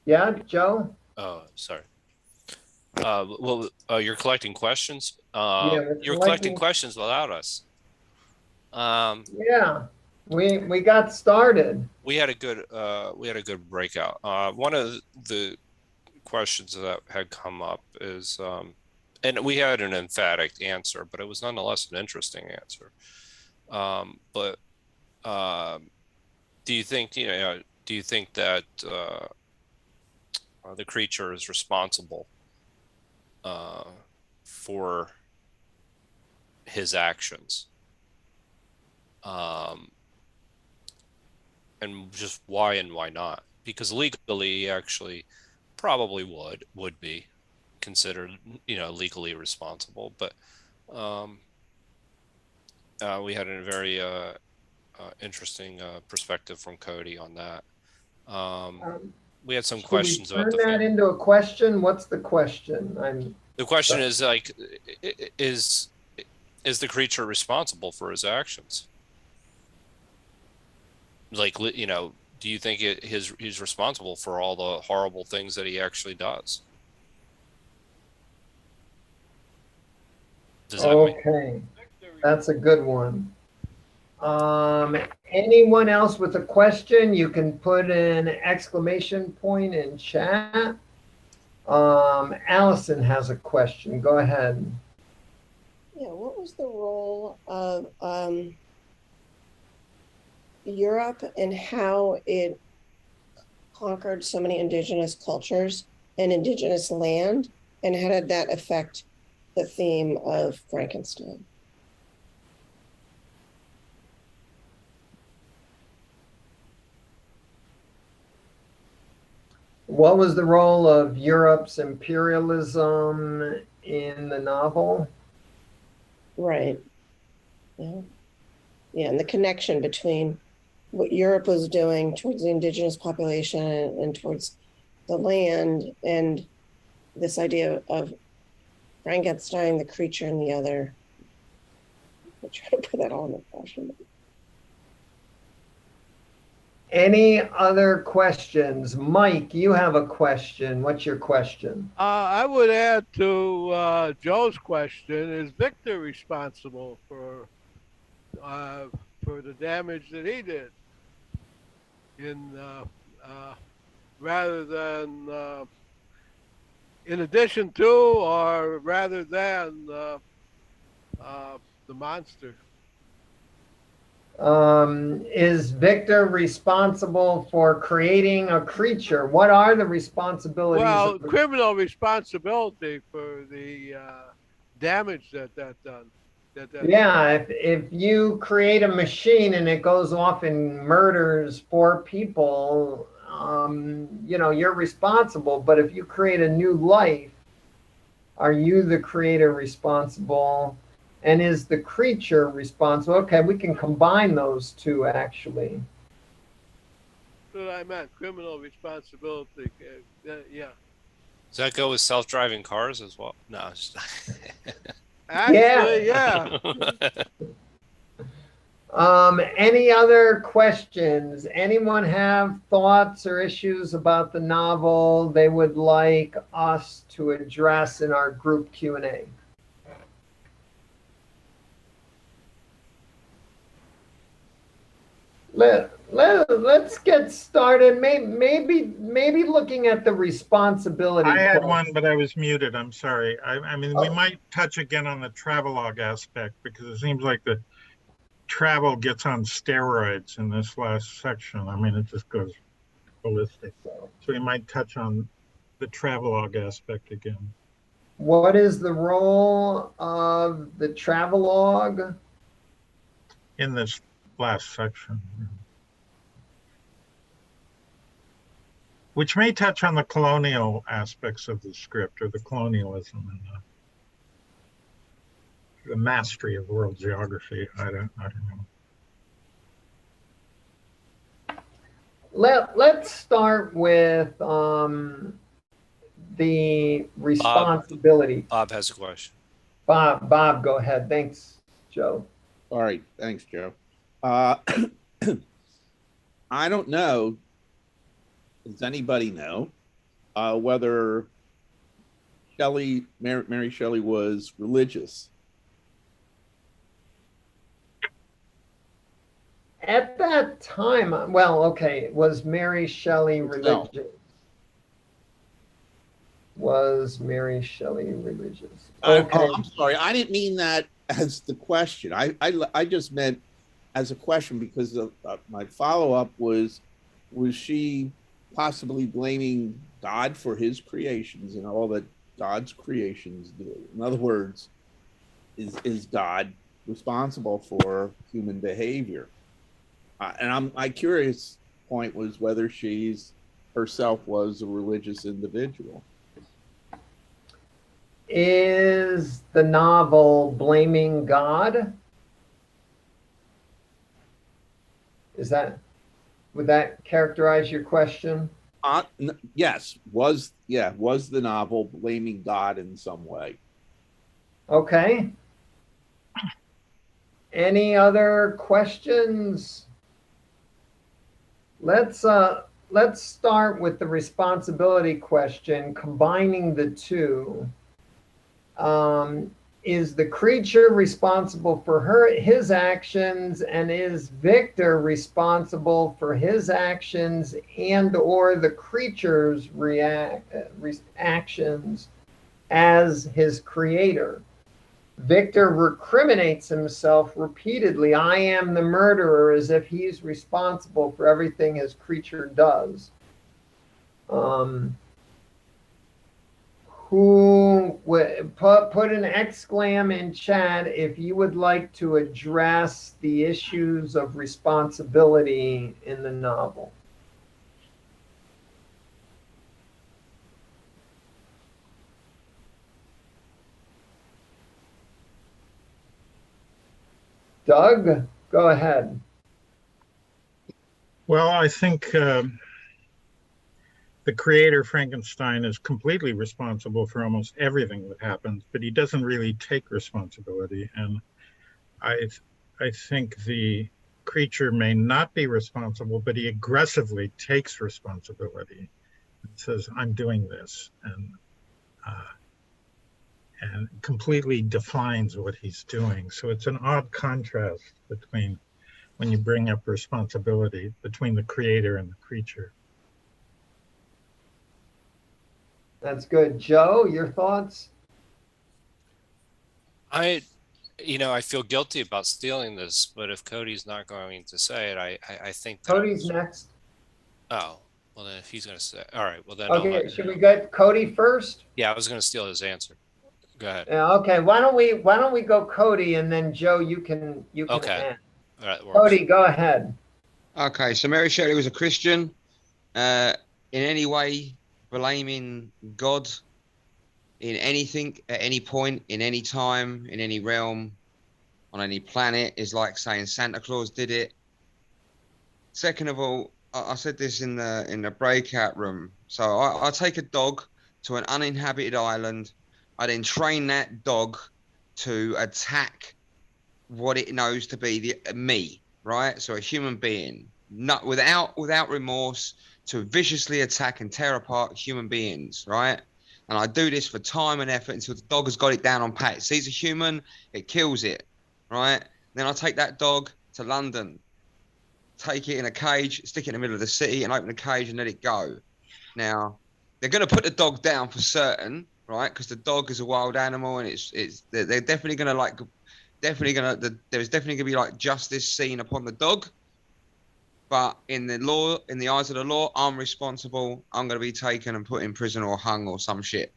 Yeah, Joe? Oh, sorry. You're collecting questions? we're You're collecting questions without us. Yeah, we got started. We had a good breakout. One of the questions that had come up is, and we had an emphatic answer, but it was nonetheless an interesting answer. Do you think that the creature is responsible for his actions? And just why and why not? Because legally, he actually probably would be considered, legally responsible. But we had a very interesting perspective from Cody on that. We had some questions about turn that into a question. What's the question? The question is like, is the creature responsible for his actions? Like, do you think he's responsible for all the horrible things that he actually does? Does that Okay, that's a good one. Anyone else with a question? You can put an exclamation point in chat. Allison has a question. Go ahead. Yeah, what was the role of Europe and how it conquered so many indigenous cultures and indigenous land, and how did that affect the theme of Frankenstein? What was the role of Europe's imperialism in the novel? Right. Yeah. Yeah, and the connection between what Europe was doing towards the indigenous population and towards the land, and this idea of Frankenstein, the creature, and the other. I'm trying to put that all in the fashion. Any other questions? Mike, you have a question. What's your question? I would add to Joe's question: is Victor responsible for the damage that he did, in rather than in addition to, or rather than the monster? Is Victor responsible for creating a creature? What are the responsibilities? Well, criminal responsibility for the damage that done. Yeah, if you create a machine and it goes off and murders 4 people, you're responsible. But if you create a new life, are you, the creator, responsible? And is the creature responsible? Okay, we can combine those two, actually. That's what I meant, criminal responsibility. Yeah. Does that go with self-driving cars as well? No. Actually, yeah. Any other questions? Anyone have thoughts or issues about the novel they would like us to address in our group Q&A? Let's get started. Maybe looking at the responsibility. I had one, but I was muted. I'm sorry. I mean, we might touch again on the travelogue aspect, because it seems like the travel gets on steroids in this last section. I mean, it just goes ballistic. So we might touch on the travelogue aspect again. What is the role of the travelogue in this last section? Which may touch on the colonial aspects of the script, or the colonialism and the mastery of world geography. I don't know. Let's start with the responsibility. Bob has a question. Bob, go ahead. Thanks, Joe. All right, thanks, Joe. I don't know. Does anybody know whether Mary Shelley was religious? At that time, well, okay, was Mary Shelley religious? No. Was Mary Shelley religious? Okay. I'm sorry, I didn't mean that as the question. I just meant as a question, because my follow-up was she possibly blaming God for his creations and all that God's creations do? In other words, is God responsible for human behavior? And my curious point was whether she's herself was a religious individual. Is the novel blaming God? Would that characterize your question? Yes. Was the novel blaming God in some way? Okay. Any other questions? Let's start with the responsibility question, combining the two. Is the creature responsible for his actions, and is Victor responsible for his actions and or the creature's actions as his creator? Victor recriminates himself repeatedly. I am the murderer, as if he's responsible for everything his creature does. Who would put an exclam in chat if you would like to address the issues of responsibility in the novel? Doug, go ahead. Well, I think the creator, Frankenstein, is completely responsible for almost everything that happens, but he doesn't really take responsibility. And I think the creature may not be responsible, but he aggressively takes responsibility and says, I'm doing this, and completely defines what he's doing. So it's an odd contrast between when you bring up responsibility between the creator and the creature. That's good. Joe, your thoughts? I feel guilty about stealing this, but if Cody's not going to say it, I think that Cody's next. Oh, well then if he's going to say, all right, well then Okay, should we get Cody first? Yeah, I was going to steal his answer. Go ahead. Yeah, okay. Why don't we go Cody, and then Joe, you can Okay. add. All right, works. Cody, go ahead. Okay, so Mary Shelley was a Christian. In any way, blaming God in anything, at any point, in any time, in any realm, on any planet is like saying Santa Claus did it. Second of all, I said this in the breakout room. So I take a dog to an uninhabited island. I then train that dog to attack what it knows to be me, right? So a human being, not without remorse, to viciously attack and tear apart human beings, right? And I do this for time and effort until the dog has got it down on pat. It sees a human, it kills it, right? Then I take that dog to London, take it in a cage, stick it in the middle of the city, and open the cage and let it go. Now, they're going to put the dog down for certain, right? Because the dog is a wild animal, and they're definitely going to there's definitely going to be like justice seen upon the dog. But in the eyes of the law, I'm responsible. I'm going to be taken and put in prison or hung or some shit,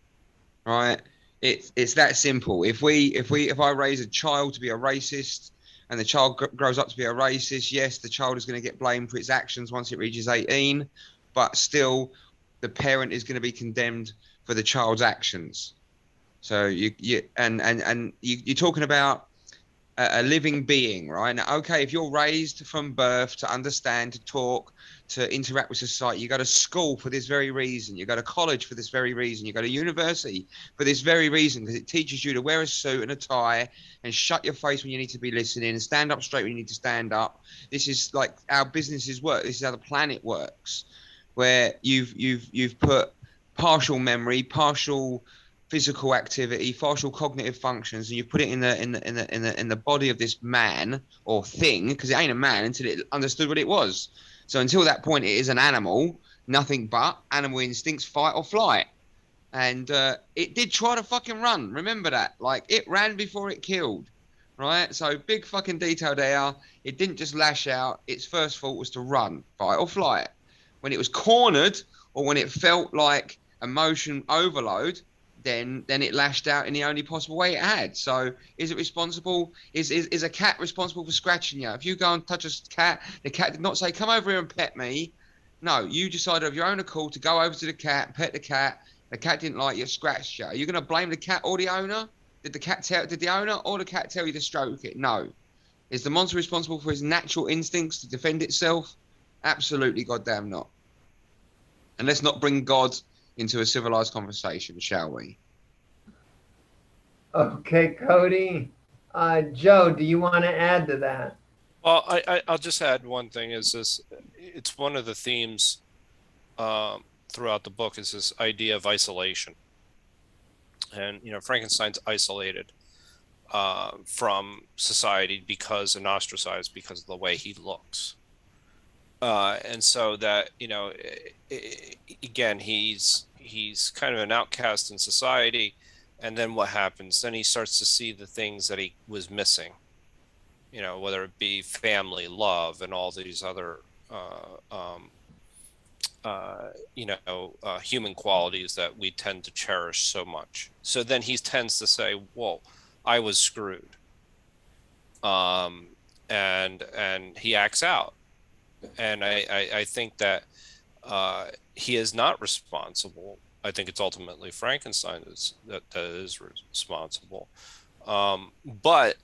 right? It's that simple. If I raise a child to be a racist and the child grows up to be a racist, yes, the child is going to get blamed for its actions once it reaches 18, but still, the parent is going to be condemned for the child's actions. So you're talking about a living being, right? Now, okay, if you're raised from birth to understand, to talk, to interact with society, you go to school for this very reason. You go to college for this very reason. You go to university for this very reason, because it teaches you to wear a suit and a tie and shut your face when you need to be listening and stand up straight when you need to stand up. This is like how businesses work. This is how the planet works, where you've put partial memory, partial physical activity, partial cognitive functions, and you put it in the body of this man or thing, because it ain't a man until it understood what it was. So until that point, it is an animal, nothing but animal instincts, fight or flight. And it did try to fucking run. Remember that? Like, it ran before it killed, right? So big fucking detail there. It didn't just lash out. Its first thought was to run, fight or flight. When it was cornered, or when it felt like emotion overload, then it lashed out in the only possible way it had. So is it responsible? Is a cat responsible for scratching you? If you go and touch a cat, the cat did not say, come over here and pet me. No, you decided of your own accord to go over to the cat, pet the cat. The cat didn't like you, scratched you. Are you going to blame the cat or the owner? Did the owner or the cat tell you to stroke it? No. Is the monster responsible for its natural instincts to defend itself? Absolutely goddamn not. And let's not bring God into a civilized conversation, shall we? Okay, Cody. Joe, do you want to add to that? Well, I'll just add one thing. Is this? It's one of the themes throughout the book is this idea of isolation, and Frankenstein's isolated from society because and ostracized because of the way he looks. And so that, again, he's kind of an outcast in society, And then what happens? Then he starts to see the things that he was missing, you know, whether it be family, love, and all these other, human qualities that we tend to cherish so much. So then he tends to say, "Whoa, I was screwed," and he acts out. And I think that he is not responsible. I think it's ultimately Frankenstein that is responsible. But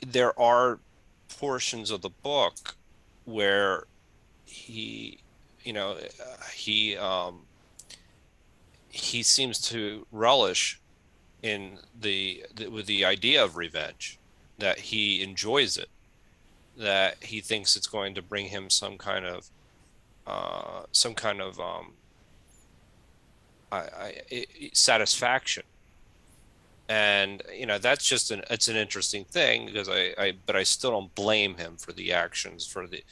there are portions of the book where he seems to relish in with the idea of revenge, that he enjoys it, that he thinks it's going to bring him some kind of satisfaction. And that's just it's an interesting thing, because but I still don't blame him for the actions, for the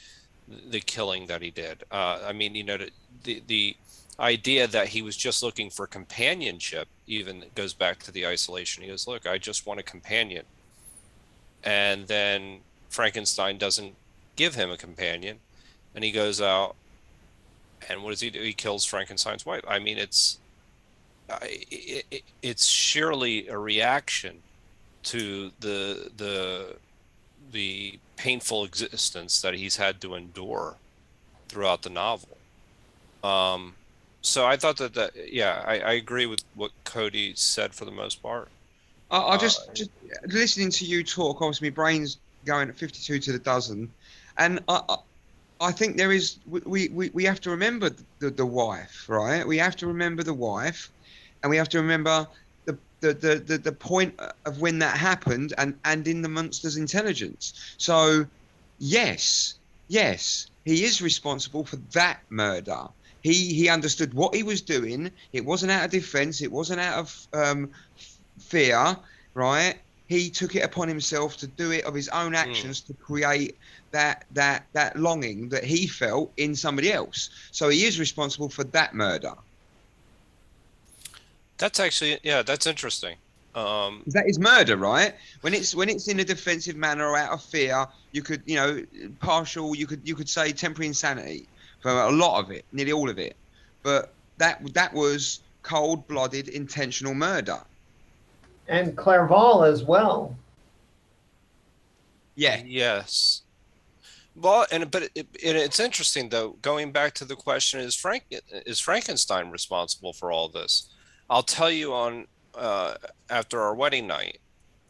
killing that he did. The idea that he was just looking for companionship even goes back to the isolation. He goes, "Look, I just want a companion," and then Frankenstein doesn't give him a companion, and he goes out, and what does he do? He kills Frankenstein's wife. I mean, it's surely a reaction to the painful existence that he's had to endure throughout the novel. So I thought that I agree with what Cody said for the most part. I just listening to you talk, obviously my brain's going at 52 to the dozen, and I think there is we have to remember the wife, right? We have to remember the wife, and we have to remember the point of when that happened, and in the monster's intelligence. So yes, he is responsible for that murder. He understood what he was doing. It wasn't out of defense. It wasn't out of fear, right? He took it upon himself to do it of his own actions, to create that longing that he felt in somebody else. So he is responsible for that murder. That's actually, that's interesting. That is murder, right? When it's in a defensive manner or out of fear, you could, partial. You could say temporary insanity for a lot of it, nearly all of it. But that was cold-blooded, intentional murder. And Clerval as well. Yeah. Yes. Well, but it's interesting though. Going back to the question, is Frankenstein responsible for all this? I'll tell you on after our wedding night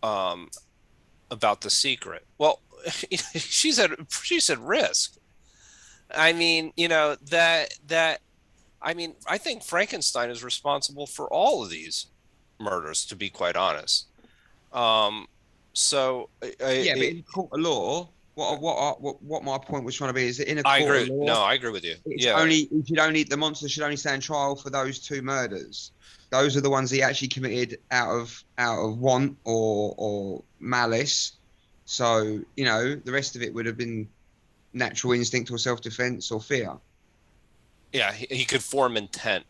about The Secret. Well, she's at risk. I mean, I think Frankenstein is responsible for all of these murders, to be quite honest. So but in court of law, what my point was trying to be is that in a court I agree. of law, No, I agree with you. The monster should only stand trial for those two murders. Those are the ones he actually committed out of want or malice. So the rest of it would have been natural instinct or self-defense or fear. Yeah, he could form intent,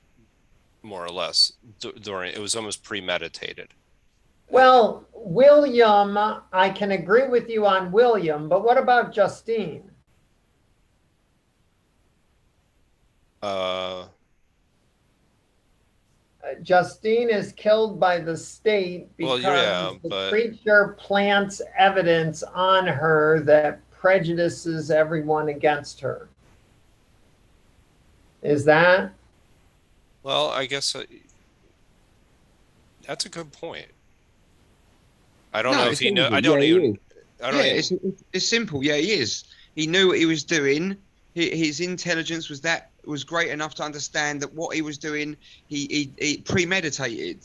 more or less. It was almost premeditated. Well, William, I can agree with you on William, but what about Justine? Justine is killed by the state because the creature plants evidence on her that prejudices everyone against her. Is that? Well, I guess that's a good point. I don't know if he knows. I don't even. It's simple. Yeah, he is. He knew what he was doing. His intelligence was great enough to understand that what he was doing, he premeditated.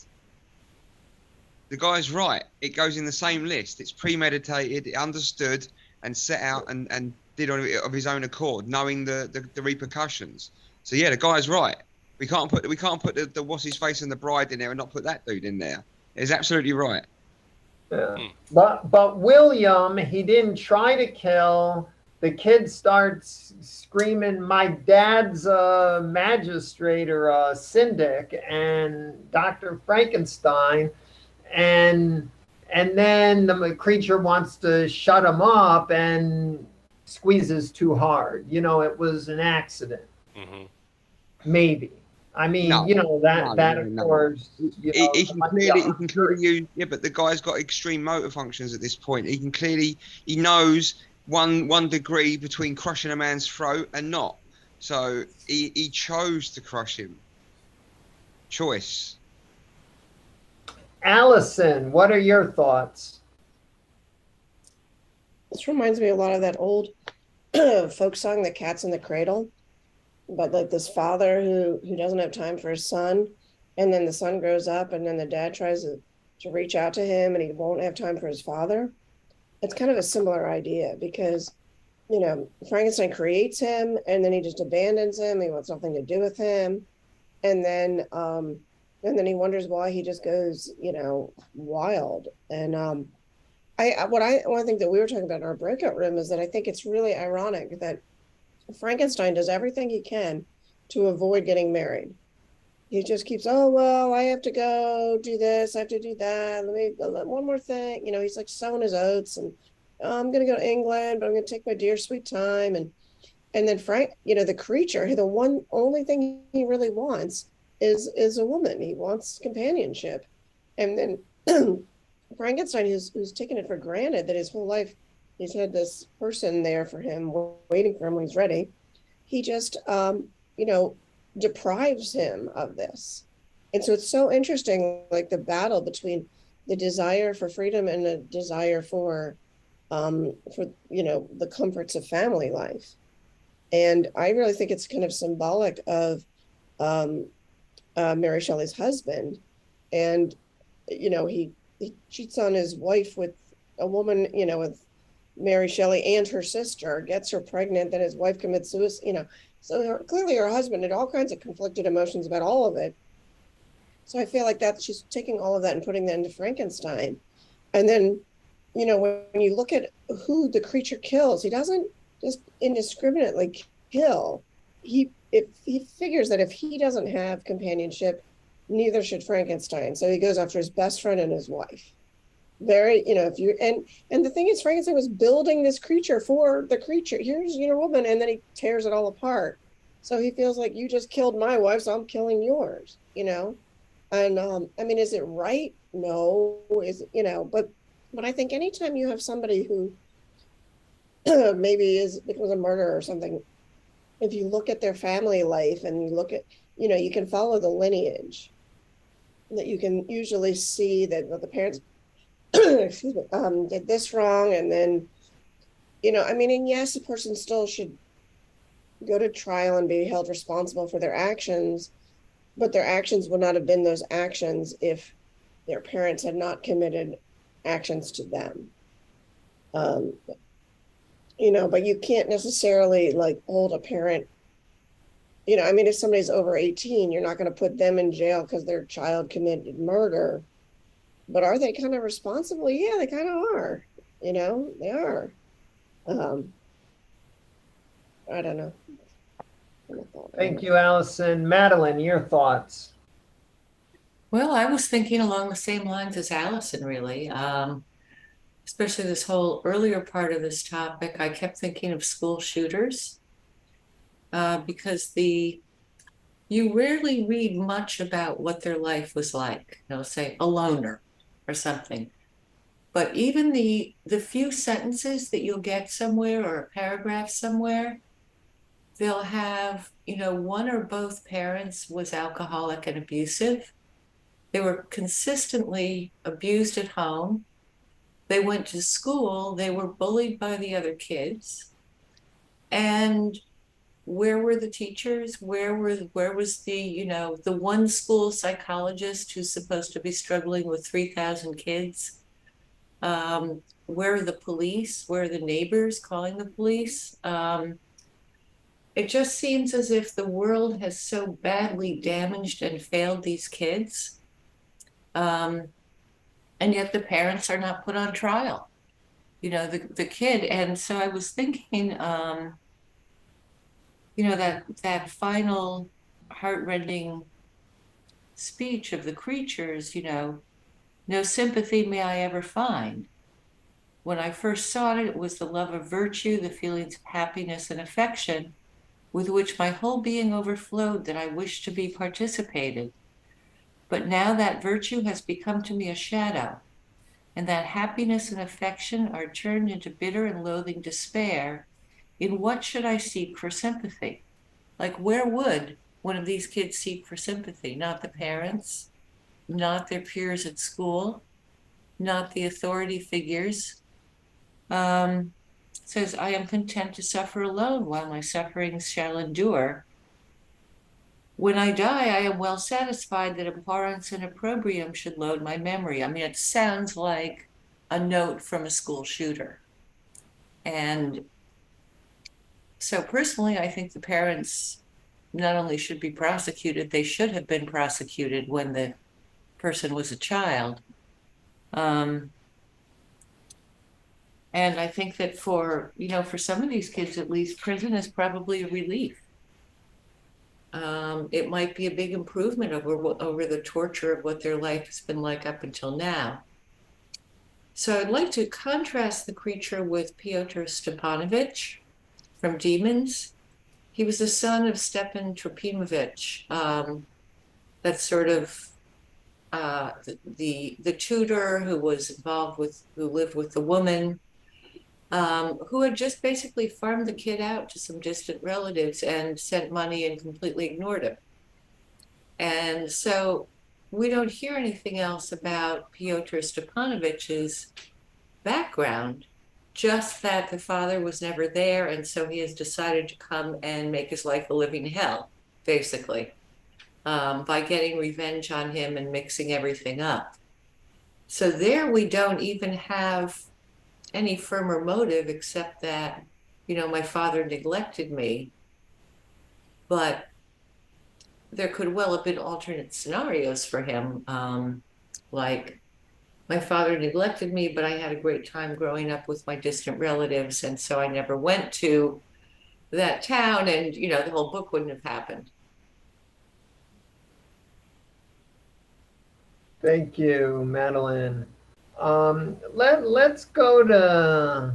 The guy's right. It goes in the same list. It's premeditated, it understood, and set out and did on it of his own accord, knowing the repercussions. So yeah, the guy's right. We can't put the what's his face and the bride in there and not put that dude in there. He's absolutely right. Yeah. But William, he didn't try to kill the kid starts screaming, "My dad's a magistrate or a syndic and Dr. Frankenstein," and then the creature wants to shut him up and squeezes too hard. It was an accident. Mhm. Maybe. I mean, No, that of no. course, He can might be clearly, a he can clearly use, yeah, but the guy's got extreme motor functions at this point. He knows one degree between crushing a man's throat and not. So he chose to crush him. Choice. Allison, what are your thoughts? This reminds me a lot of that old folk song, The Cat's in the Cradle. But like this father who doesn't have time for his son, and then the son grows up, and then the dad tries to reach out to him, and he won't have time for his father. It's kind of a similar idea because, Frankenstein creates him, and then he just abandons him. He wants nothing to do with him, and then he wonders why he just goes, wild. And one thing that we were talking about in our breakout room is that I think it's really ironic that Frankenstein does everything he can to avoid getting married. He just keeps, oh, well, I have to go do this, I have to do that. One more thing. He's like sowing his oats, and I'm going to go to England, but I'm going to take my dear sweet time. And then Frank, the creature, the only thing he really wants is a woman. He wants companionship. And then Frankenstein, who's taken it for granted that his whole life he's had this person there for him, waiting for him when he's ready. He just, deprives him of this. And so it's so interesting, like the battle between the desire for freedom and the desire for the comforts of family life. And I really think it's kind of symbolic of Mary Shelley's husband. And, he cheats on his wife with a woman, with Mary Shelley and her sister, gets her pregnant, then his wife commits suicide, so clearly her husband had all kinds of conflicted emotions about all of it. So I feel like she's taking all of that and putting that into Frankenstein. And then, when you look at who the creature kills, he doesn't just indiscriminately kill. He figures that if he doesn't have companionship, neither should Frankenstein. So he goes after his best friend and his wife. Very, and the thing is, Frankenstein was building this creature for the creature. Here's your woman, and then he tears it all apart. So he feels like, you just killed my wife, so I'm killing yours. And I mean, is it right? No, but I think anytime you have somebody who maybe becomes a murderer or something, if you look at their family life and you look at, you can follow the lineage, that you can usually see that the parents excuse me, did this wrong, and then, and yes, the person still should go to trial and be held responsible for their actions, but their actions would not have been those actions if their parents had not committed actions to them. But you can't necessarily hold a parent, if somebody's over 18, you're not going to put them in jail because their child committed murder. But are they kind of responsible? Yeah, they kind of are. They are. I don't know. Thank you, Allison. Madeline, your thoughts? Well, I was thinking along the same lines as Allison, really. Especially this whole earlier part of this topic, I kept thinking of school shooters because you rarely read much about what their life was like. Say a loner or something. But even the few sentences that you'll get somewhere or a paragraph somewhere, they'll have, one or both parents was alcoholic and abusive. They were consistently abused at home. They went to school, they were bullied by the other kids. And where were the teachers? Where was the one school psychologist who's supposed to be struggling with 3,000 kids? Where are the police? Where are the neighbors calling the police? It just seems as if the world has so badly damaged and failed these kids. And yet the parents are not put on trial. the kid. And so I was thinking, that final heartrending speech of the creatures, no sympathy may I ever find. When I first saw it, it was the love of virtue, the feelings of happiness and affection with which my whole being overflowed, that I wished to be participated. But now that virtue has become to me a shadow, and that happiness and affection are turned into bitter and loathing despair. In what should I seek for sympathy? Like, where would one of these kids seek for sympathy? Not the parents, not their peers at school, not the authority figures. Says, I am content to suffer alone while my sufferings shall endure. When I die, I am well satisfied that abhorrence and opprobrium should load my memory. I mean, it sounds like a note from a school shooter. And so personally, I think the parents not only should be prosecuted, they should have been prosecuted when the person was a child. And I think that for some of these kids, at least, prison is probably a relief. It might be a big improvement over the torture of what their life has been like up until now. So I'd like to contrast the creature with Pyotr Stepanovich from Demons. He was the son of Stepan Trofimovich. That's sort of the tutor who was who lived with the woman, who had just basically farmed the kid out to some distant relatives and sent money and completely ignored him. And so we don't hear anything else about Pyotr Stepanovich's background, just that the father was never there, and so he has decided to come and make his life a living hell, basically, by getting revenge on him and mixing everything up. So there we don't even have any firmer motive except that, my father neglected me. But there could well have been alternate scenarios for him, like, my father neglected me, but I had a great time growing up with my distant relatives, and so I never went to that town, and the whole book wouldn't have happened. Thank you, Madeline. Let's go to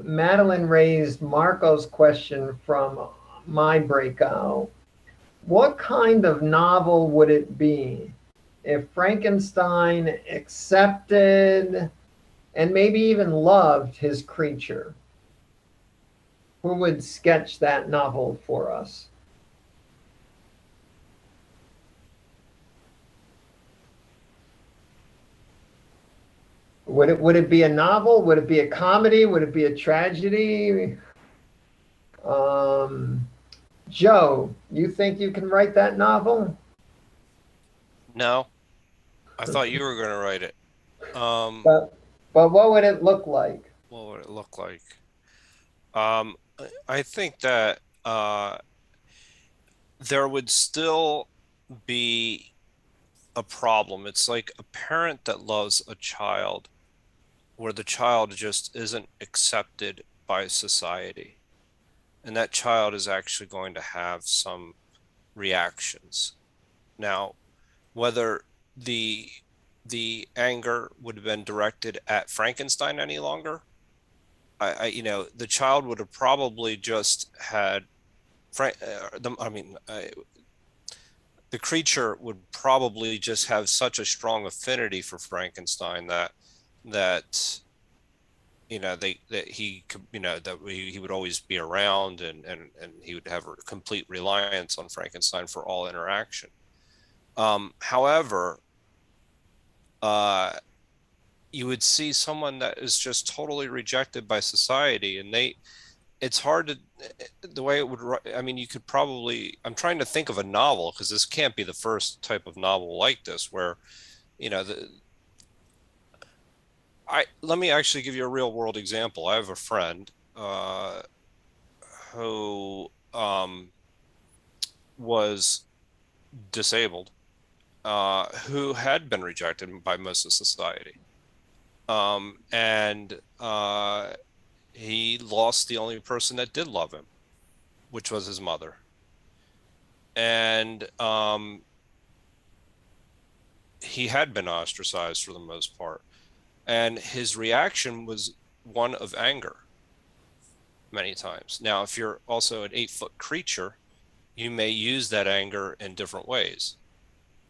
Madeline raised Marco's question from my breakout. What kind of novel would it be if Frankenstein accepted and maybe even loved his creature? Who would sketch that novel for us? Would it be a novel? Would it be a comedy? Would it be a tragedy? Joe, you think you can write that novel? No, I thought you were going to write it. But what would it look like? What would it look like? I think that there would still be a problem. It's like a parent that loves a child where the child just isn't accepted by society. And that child is actually going to have some reactions. Now, whether the anger would have been directed at Frankenstein any longer, the child would have probably just had the creature would probably just have such a strong affinity for Frankenstein that he would always be around, and he would have a complete reliance on Frankenstein for all interaction. However, you would see someone that is just totally rejected by society, and it's hard to, the way it would, you could probably, I'm trying to think of a novel, because this can't be the first type of novel like this, where, let me actually give you a real world example. I have a friend who was disabled, who had been rejected by most of society. And he lost the only person that did love him, which was his mother. And he had been ostracized for the most part. And his reaction was one of anger many times. Now, if you're also an 8-foot creature, you may use that anger in different ways,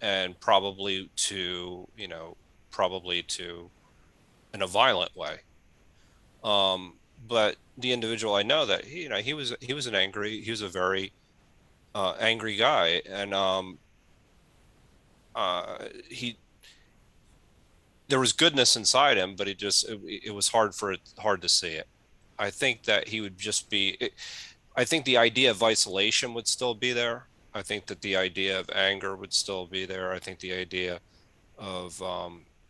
and probably to in a violent way. But the individual I know that he was a very angry guy, and there was goodness inside him, but it was hard to see it. I think that he would just be. I think the idea of isolation would still be there. I think that the idea of anger would still be there. I think the idea of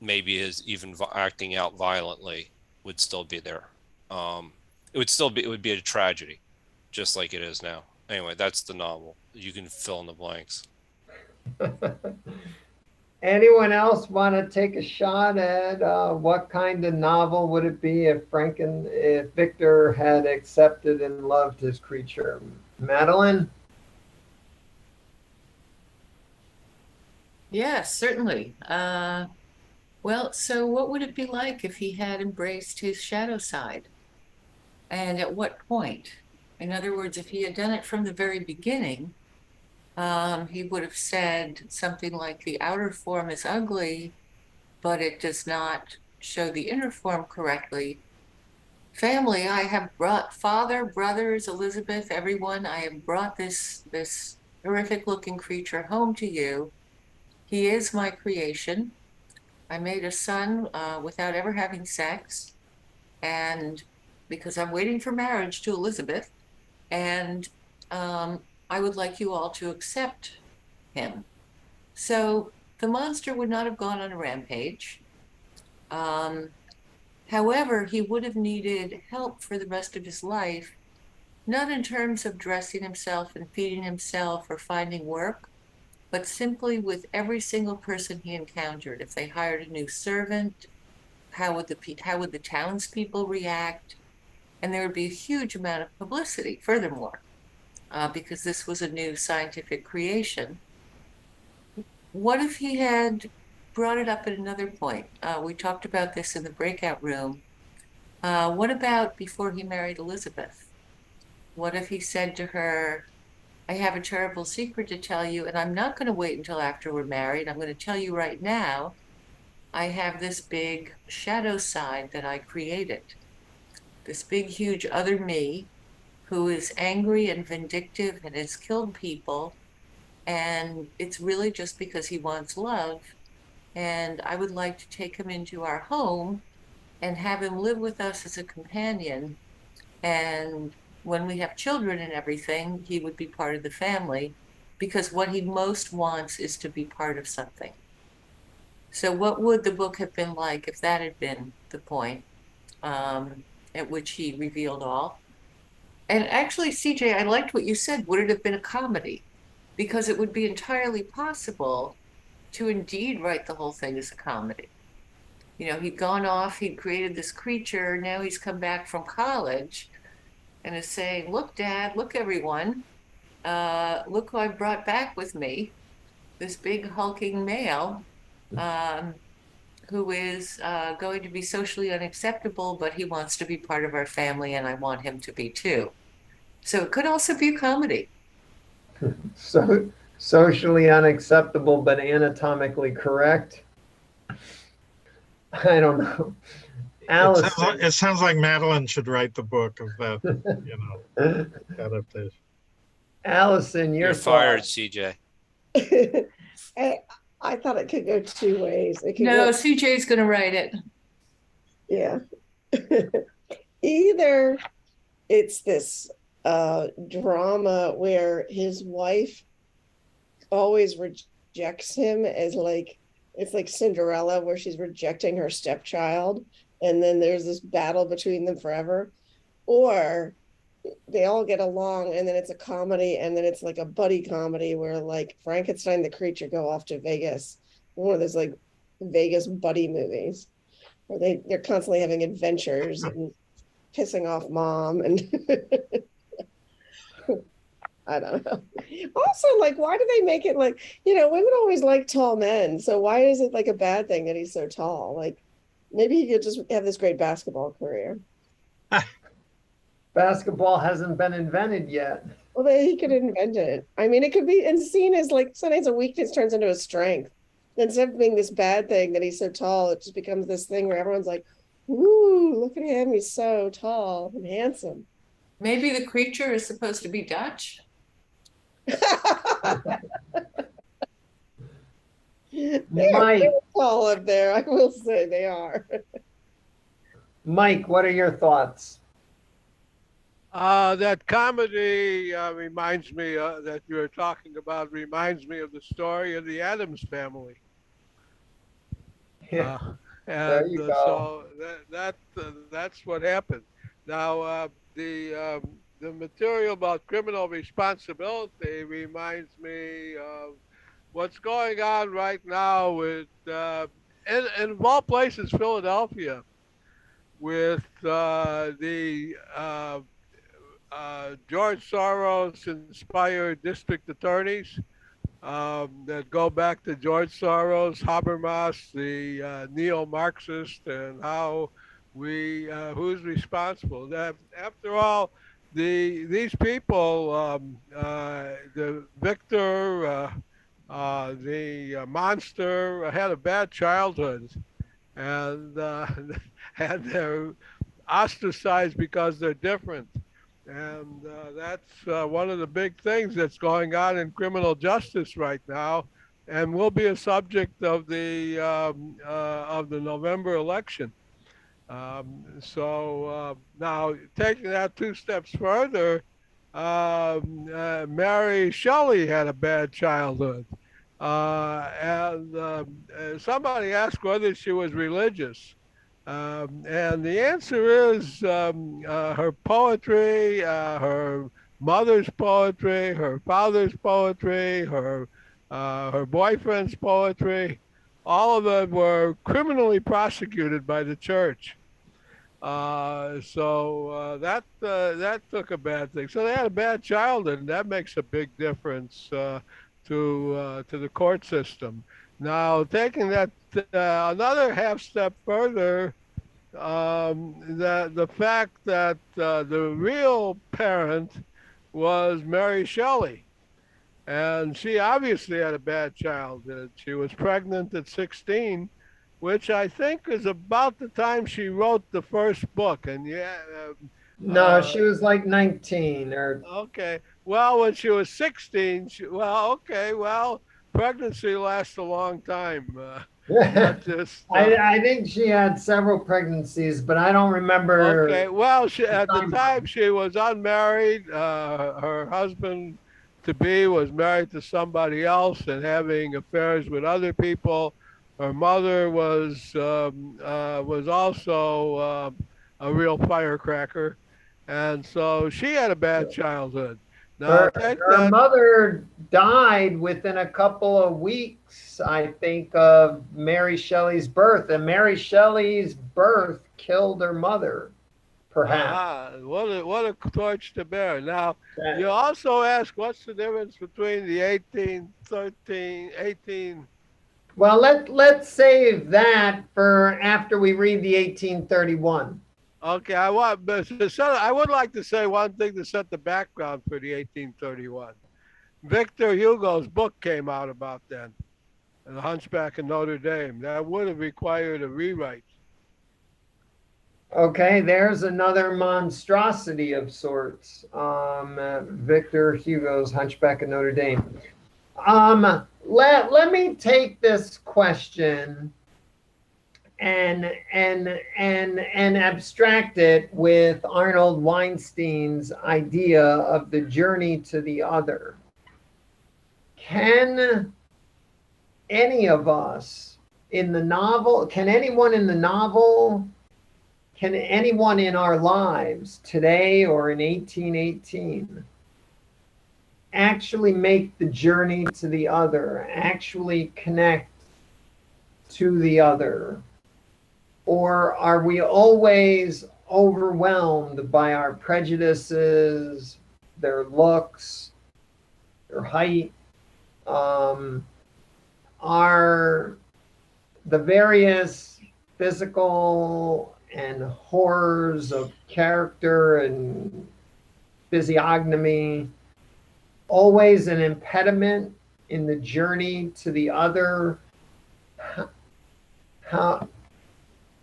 maybe his even acting out violently would still be there. It would be a tragedy, just like it is now. Anyway, that's the novel. You can fill in the blanks. Anyone else want to take a shot at what kind of novel would it be if Victor had accepted and loved his creature? Madeline? Yes, certainly. Well, so what would it be like if he had embraced his shadow side? And at what point? In other words, if he had done it from the very beginning, he would have said something like, the outer form is ugly, but it does not show the inner form correctly. Family, I have brought father, brothers, Elizabeth, everyone, I have brought this horrific looking creature home to you. He is my creation. I made a son without ever having sex, and because I'm waiting for marriage to Elizabeth, and I would like you all to accept him. So the monster would not have gone on a rampage. However, he would have needed help for the rest of his life, not in terms of dressing himself and feeding himself or finding work, but simply with every single person he encountered. If they hired a new servant, how would the townspeople react? And there would be a huge amount of publicity, furthermore, because this was a new scientific creation. What if he had brought it up at another point? We talked about this in the breakout room. What about before he married Elizabeth? What if he said to her, I have a terrible secret to tell you, and I'm not going to wait until after we're married. I'm going to tell you right now, I have this big shadow side that I created. This big, huge other me who is angry and vindictive and has killed people. And it's really just because he wants love. And I would like to take him into our home and have him live with us as a companion. And when we have children and everything, he would be part of the family, because what he most wants is to be part of something. So what would the book have been like if that had been the point at which he revealed all? And actually, CJ, I liked what you said. Would it have been a comedy? Because it would be entirely possible to indeed write the whole thing as a comedy. You know, he'd gone off, he'd created this creature, now he's come back from college and is saying, look, Dad, look, everyone, look who I brought back with me, this big hulking male who is going to be socially unacceptable, but he wants to be part of our family, and I want him to be too. So it could also be a comedy. So socially unacceptable, but anatomically correct. I don't know. Allison. It sounds like Madeline should write the book of that, adaptation. Allison, you're fired, CJ. I thought it could go two ways. CJ's going to write it. Yeah. Either it's this drama where his wife always rejects him, as it's like Cinderella, where she's rejecting her stepchild, and then there's this battle between them forever, or they all get along and then it's a comedy, and then it's like a buddy comedy where like Frankenstein the creature go off to Vegas, one of those like Vegas buddy movies. or they're constantly having adventures and pissing off mom and I don't know. Also, like, why do they make it like, women always like tall men. So why is it like a bad thing that he's so tall? Like, maybe he could just have this great basketball career. Basketball hasn't been invented yet. Well, he could invent it. I mean, it could be and seen as like sometimes a weakness turns into a strength. Instead of being this bad thing that he's so tall, it just becomes this thing where everyone's like, ooh, look at him. He's so tall and handsome. Maybe the creature is supposed to be Dutch. Mike, They're tall up there. I will say they are. Mike, what are your thoughts? That comedy reminds me that you were talking about reminds me of the story of the Addams Family. Yeah, And there you go. so that's what happened. Now the material about criminal responsibility reminds me of what's going on right now with in of all places Philadelphia with the George Soros inspired district attorneys that go back to George Soros, Habermas, the neo-Marxist, and how who's responsible. That after all, these people, the Victor, the monster, had a bad childhood, and and they're ostracized because they're different. And that's one of the big things that's going on in criminal justice right now, and will be a subject of the November election. Now, taking that two steps further, Mary Shelley had a bad childhood, and somebody asked whether she was religious. And the answer is her poetry, her mother's poetry, her father's poetry, her boyfriend's poetry, all of them were criminally prosecuted by the church. That took a bad thing. So they had a bad childhood, and that makes a big difference to the court system. Now, taking that another half step further, the fact that the real parent was Mary Shelley, and she obviously had a bad childhood. She was pregnant at 16, which I think is about the time she wrote the first book. And No, she was like 19 or. Okay. Well, when she was 16, pregnancy lasts a long time. Not just, I think she had several pregnancies, but I don't remember. Okay. Well, at the time she was unmarried. Her husband to be was married to somebody else and having affairs with other people. Her mother was also a real firecracker, and so she had a bad childhood. Now, her mother died within a couple of weeks, I think, of Mary Shelley's birth, and Mary Shelley's birth killed her mother, perhaps. What a torch to bear. Now, you also ask, what's the difference between the 18. Well, let's save that for after we read the 1831. Okay, I would like to say one thing to set the background for the 1831. Victor Hugo's book came out about then, The Hunchback of Notre Dame. That would have required a rewrite. Okay, there's another monstrosity of sorts. Victor Hugo's Hunchback of Notre Dame. Let me take this question and abstract it with Arnold Weinstein's idea of the journey to the other. Can any of us in the novel, can anyone in the novel, can anyone in our lives today or in 1818 actually make the journey to the other, actually connect to the other? Or are we always overwhelmed by our prejudices, their looks, their height? Are the various physical and horrors of character and physiognomy always an impediment in the journey to the other?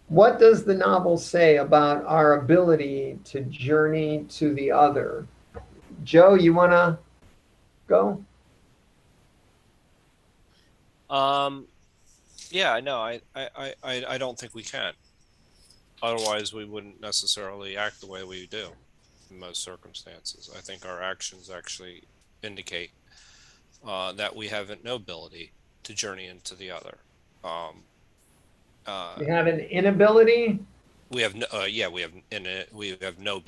What does the novel say about our ability to journey to the other? Joe, you want to go? Yeah, no, I don't think we can. Otherwise, we wouldn't necessarily act the way we do in most circumstances. I think our actions actually indicate that we have no ability to journey into the other. We have an inability. We have no, we have no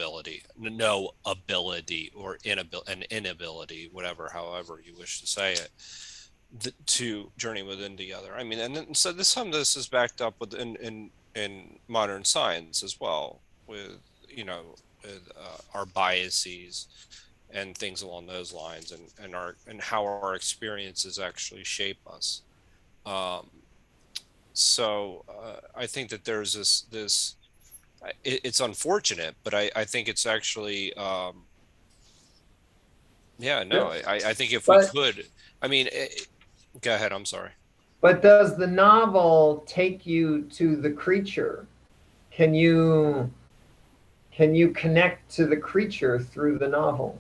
ability or an inability, however you wish to say it, to journey within the other. I mean, and then, so some of this is backed up with in modern science as well, with our biases and things along those lines, and how our experiences actually shape us. So I think that there's this. It's unfortunate, but I think it's actually. I think if we could, I mean, go ahead. I'm sorry. But does the novel take you to the creature? Can you connect to the creature through the novel?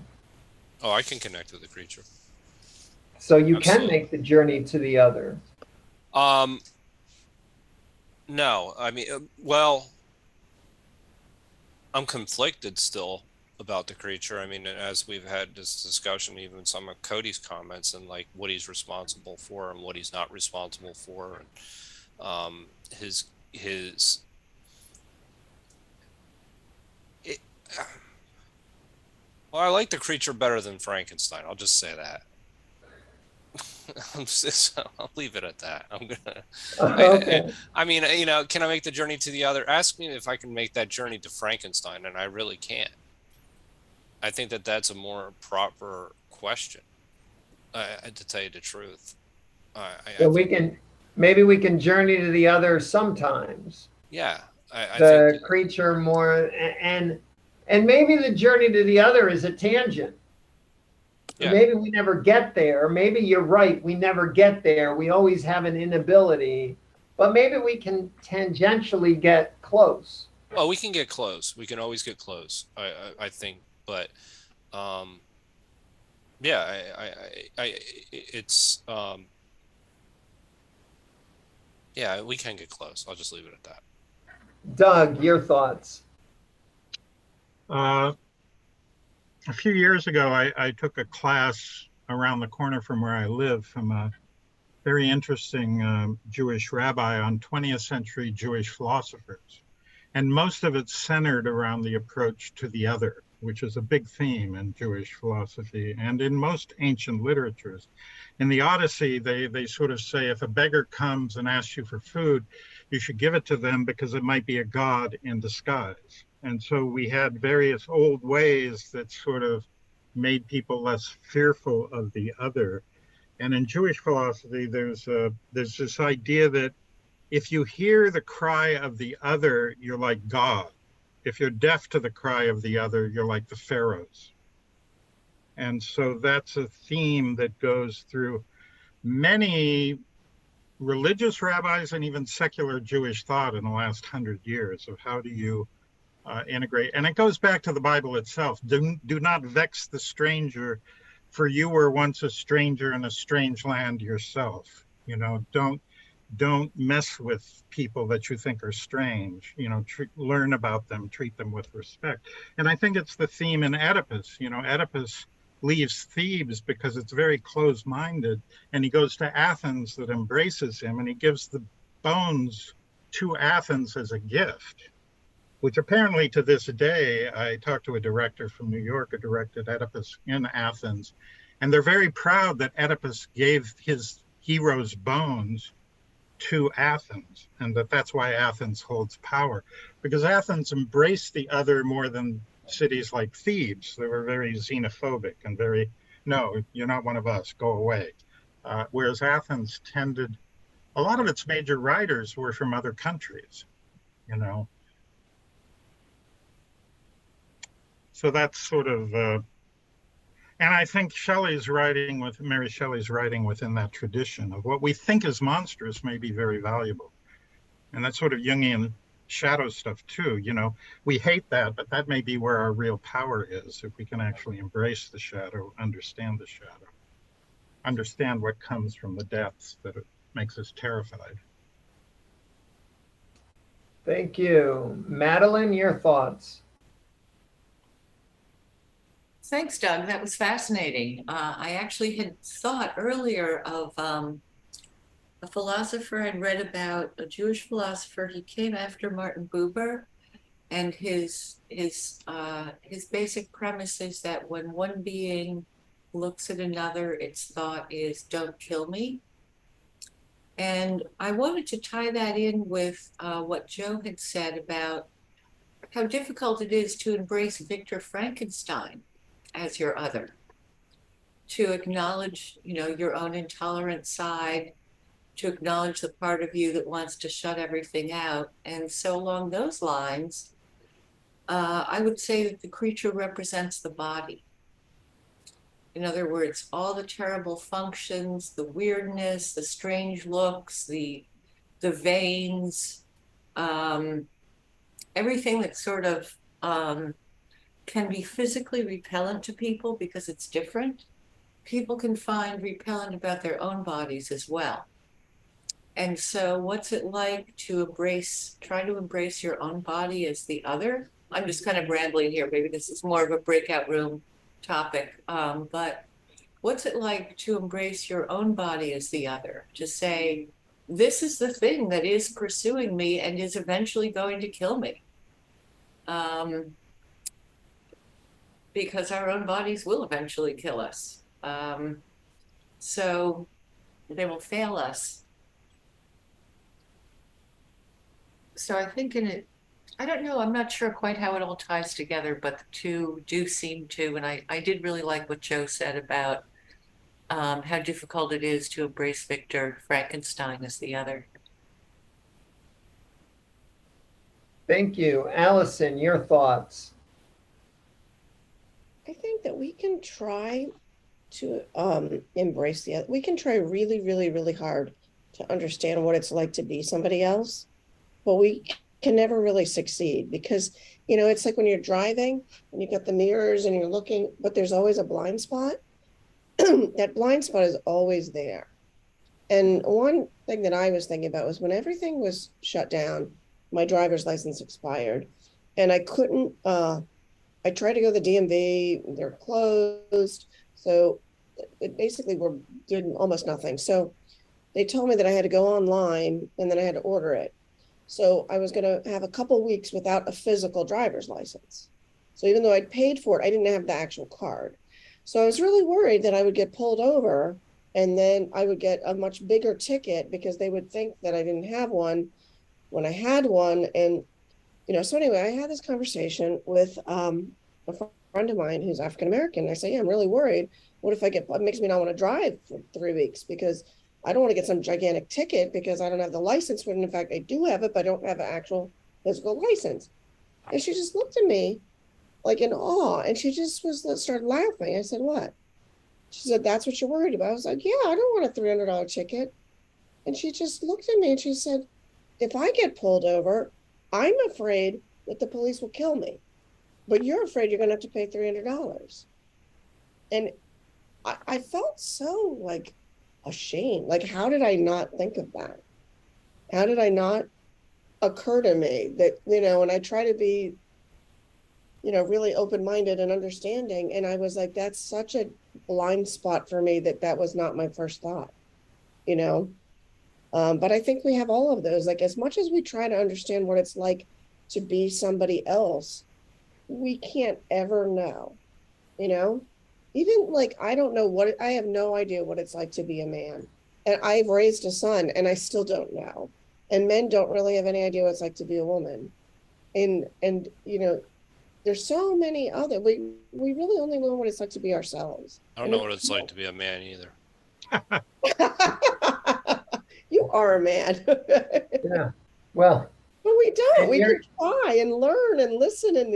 Oh, I can connect with the creature. So you can make the journey to the other. No, I mean, well, I'm conflicted still about the creature. I mean, as we've had this discussion, even some of Cody's comments and like what he's responsible for and what he's not responsible for, and well, I like the creature better than Frankenstein. I'll just say that. I'll leave it at that. I'm gonna. Okay. I mean, can I make the journey to the other? Ask me if I can make that journey to Frankenstein, and I really can't. I think that that's a more proper question. To tell you the truth, So maybe we can journey to the other sometimes. Yeah, I the think creature more, and maybe the journey to the other is a tangent. Yeah. Maybe we never get there. Maybe you're right. We never get there. We always have an inability, but maybe we can tangentially get close. Well, we can get close. We can always get close. I think, but it's we can get close. I'll just leave it at that. Doug, your thoughts? A few years ago, I took a class around the corner from where I live from a very interesting Jewish rabbi on 20th century Jewish philosophers. And most of it centered around the approach to the other, which is a big theme in Jewish philosophy and in most ancient literatures. In the Odyssey, they sort of say, if a beggar comes and asks you for food, you should give it to them because it might be a god in disguise. And so we had various old ways that sort of made people less fearful of the other. And in Jewish philosophy, there's this idea that if you hear the cry of the other, you're like God. If you're deaf to the cry of the other, you're like the pharaohs. And so that's a theme that goes through many religious rabbis and even secular Jewish thought in the last 100 years of how do you integrate. And it goes back to the Bible itself. Do not vex the stranger, for you were once a stranger in a strange land yourself. Don't mess with people that you think are strange. Learn about them, treat them with respect. And I think it's the theme in Oedipus. Oedipus leaves Thebes because it's very closed-minded, and he goes to Athens that embraces him, and he gives the bones to Athens as a gift, which apparently to this day, I talked to a director from New York who directed Oedipus in Athens, and they're very proud that Oedipus gave his hero's bones to Athens, and that's why Athens holds power, because Athens embraced the other more than cities like Thebes. They were very xenophobic and very, no, you're not one of us, go away. Whereas Athens tended, a lot of its major writers were from other countries, you know. So that's sort of, and I think Mary Shelley's writing within that tradition of what we think is monstrous may be very valuable. And that's sort of Jungian shadow stuff too, you know. We hate that, but that may be where our real power is, if we can actually embrace the shadow, understand the shadow, understand what comes from the depths that it makes us terrified. Thank you. Madeline, your thoughts? Thanks, Doug. That was fascinating. I actually had thought earlier of a philosopher I'd read about, a Jewish philosopher. He came after Martin Buber, and his basic premise is that when one being looks at another, its thought is, "Don't kill me." And I wanted to tie that in with what Joe had said about how difficult it is to embrace Victor Frankenstein as your other, to acknowledge, you know, your own intolerant side, to acknowledge the part of you that wants to shut everything out. And so along those lines, I would say that the creature represents the body. In other words, all the terrible functions, the weirdness, the strange looks, the veins, everything that sort of can be physically repellent to people because it's different. People can find repellent about their own bodies as well. And so what's it like to try to embrace your own body as the other? I'm just kind of rambling here. Maybe this is more of a breakout room topic. But what's it like to embrace your own body as the other? To say, this is the thing that is pursuing me and is eventually going to kill me. Because our own bodies will eventually kill us. So they will fail us. So I think I don't know, I'm not sure quite how it all ties together, but the two do seem to, and I did really like what Joe said about how difficult it is to embrace Victor Frankenstein as the other. Thank you. Allison, your thoughts? I think that we can try to embrace the other. We can try really, really, really hard to understand what it's like to be somebody else, but we can never really succeed because, you know, it's like when you're driving and you've got the mirrors and you're looking, but there's always a blind spot. That blind spot is always there. And one thing that I was thinking about was when everything was shut down, my driver's license expired, and I couldn't, I tried to go to the DMV, they're closed. So it basically did almost nothing. So they told me that I had to go online and then I had to order it. So I was going to have a couple weeks without a physical driver's license. So even though I'd paid for it, I didn't have the actual card. So I was really worried that I would get pulled over and then I would get a much bigger ticket because they would think that I didn't have one when I had one. And, you know, so anyway, I had this conversation with a friend of mine who's African-American. I say, yeah, I'm really worried. What if it makes me not want to drive for 3 weeks because I don't want to get some gigantic ticket because I don't have the license. When in fact, I do have it, but I don't have an actual physical license. And she just looked at me like in awe. And she just started laughing. I said, what? She said, that's what you're worried about. I was like, yeah, I don't want a $300 ticket. And she just looked at me and she said, if I get pulled over, I'm afraid that the police will kill me. But you're afraid you're going to have to pay $300. And I felt so like ashamed. Like, how did I not think of that? How did I not occur to me that, you know, and I try to be, you know, really open-minded and understanding. And I was like, that's such a blind spot for me that was not my first thought, you know? But I think we have all of those. Like, as much as we try to understand what it's like to be somebody else, we can't ever know, you know? Even like, I have no idea what it's like to be a man And I've raised a son and I still don't know. And men don't really have any idea what it's like to be a woman. And you know, there's so many other, we really only know what it's like to be ourselves. I don't know what it's like to be a man either. You are a man. Yeah. Well, but we don't. and We you're- can try and learn and listen and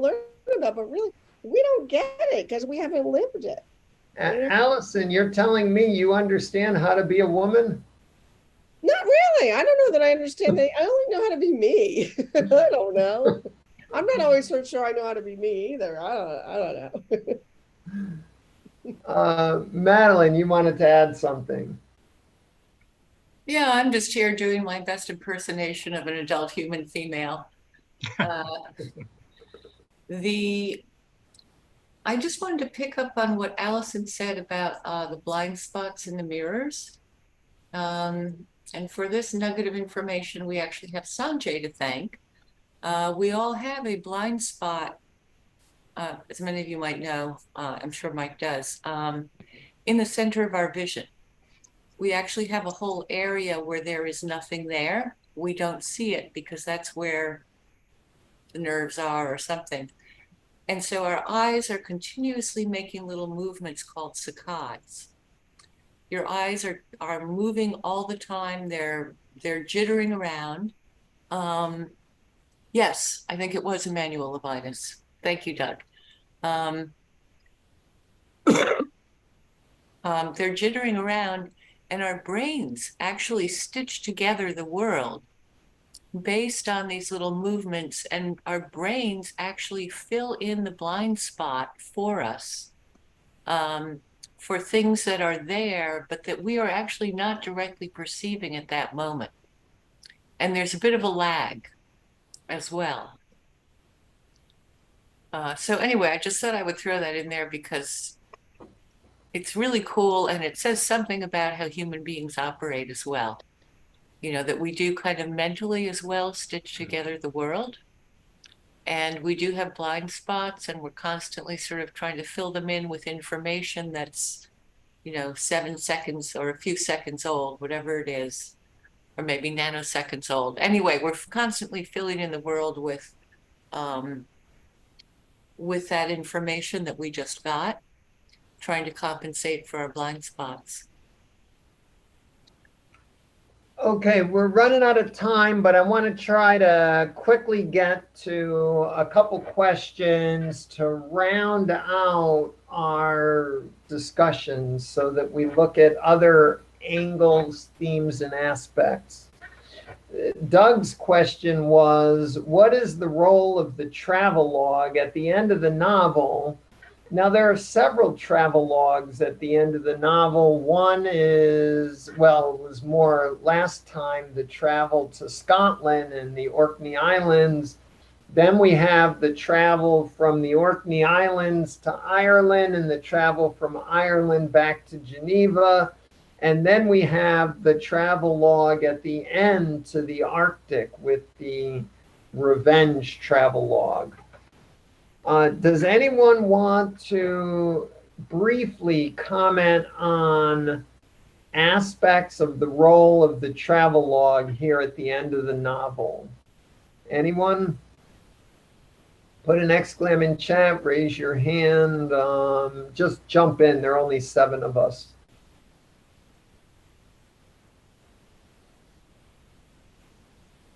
learn about, but really we don't get it because we haven't lived it. Allison, you're telling me you understand how to be a woman? Not really. I don't know that I understand that. I only know how to be me. I don't know. I'm not always so sure I know how to be me either. I don't know. Madeline, you wanted to add something. Yeah, I'm just here doing my best impersonation of an adult human female. I just wanted to pick up on what Allison said about the blind spots in the mirrors. And for this nugget of information, we actually have Sanjay to thank. We all have a blind spot, as many of you might know, I'm sure Mike does, in the center of our vision. We actually have a whole area where there is nothing there. We don't see it because that's where the nerves are or something. And so our eyes are continuously making little movements called saccades. Your eyes are moving all the time. They're jittering around. Yes, I think it was Emmanuel Levinas. Thank you, Doug. They're jittering around, and our brains actually stitch together the world based on these little movements, and our brains actually fill in the blind spot for us, for things that are there, but that we are actually not directly perceiving at that moment. And there's a bit of a lag as well. So anyway, I just thought I would throw that in there because it's really cool, and it says something about how human beings operate as well. You know, that we do kind of mentally as well stitch together the world. And we do have blind spots, and we're constantly sort of trying to fill them in with information that's, you know, 7 seconds or a few seconds old, whatever it is, or maybe nanoseconds old. Anyway, we're constantly filling in the world with that information that we just got, trying to compensate for our blind spots. Okay, we're running out of time, but I want to try to quickly get to a couple questions to round out our discussions so that we look at other angles, themes, and aspects. Doug's question was, what is the role of the travelogue at the end of the novel? Now, there are several travelogues at the end of the novel. One is, well, it was more last time, the travel to Scotland and the Orkney Islands. Then we have the travel from the Orkney Islands to Ireland and the travel from Ireland back to Geneva. And then we have the travelogue at the end to the Arctic with the revenge travelogue. Does anyone want to briefly comment on aspects of the role of the travelogue here at the end of the novel? Anyone? Put an exclam in chat, raise your hand, just jump in. There are only 7 of us.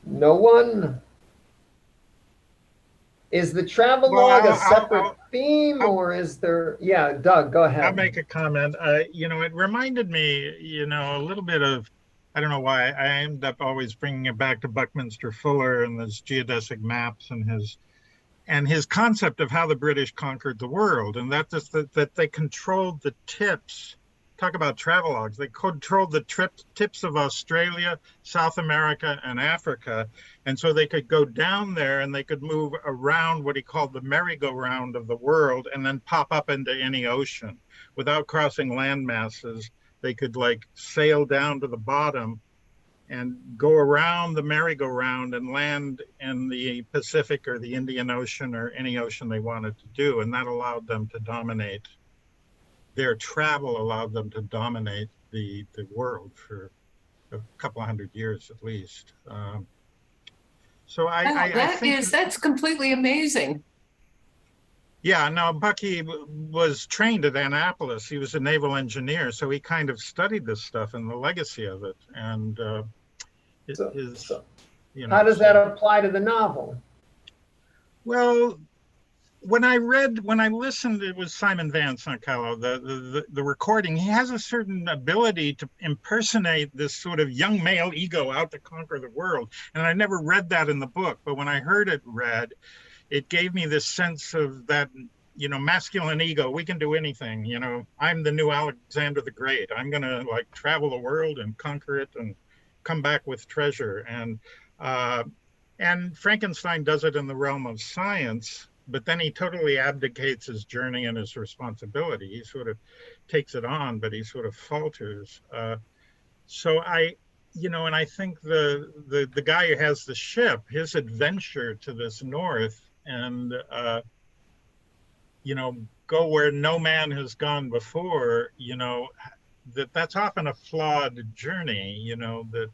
No one? Is the travelogue a separate theme, or is there? Yeah, Doug, go ahead. I'll make a comment. You know, it reminded me, you know, a little bit of, I don't know why, I end up always bringing it back to Buckminster Fuller and his geodesic maps and his concept of how the British conquered the world, and that they controlled the tips. Talk about travelogues. They controlled the tips of Australia, South America, and Africa. And so they could go down there and they could move around what he called the merry-go-round of the world and then pop up into any ocean. Without crossing land masses, they could like sail down to the bottom and go around the merry-go-round and land in the Pacific or the Indian Ocean or any ocean they wanted to do. And that allowed them to dominate. Their travel allowed them to dominate the world for a couple of hundred years at least. So I think that's completely amazing. yeah, no, Bucky was trained at Annapolis. He was a naval engineer, so he kind of studied this stuff and the legacy of it. And So you how know, does that apply to the novel? well, when I listened, it was Simon Van Sankallo, the recording. He has a certain ability to impersonate this sort of young male ego out to conquer the world. And I never read that in the book, but when I heard it read, it gave me this sense of that, you know, masculine ego. We can do anything. You know, I'm the new Alexander the Great. I'm going to like travel the world and conquer it and come back with treasure. And Frankenstein does it in the realm of science, but then he totally abdicates his journey and his responsibility. He sort of takes it on, but he sort of falters. So you know, and I think the guy who has the ship, his adventure to this north and you know, go where no man has gone before, you know, that's often a flawed journey, you know, that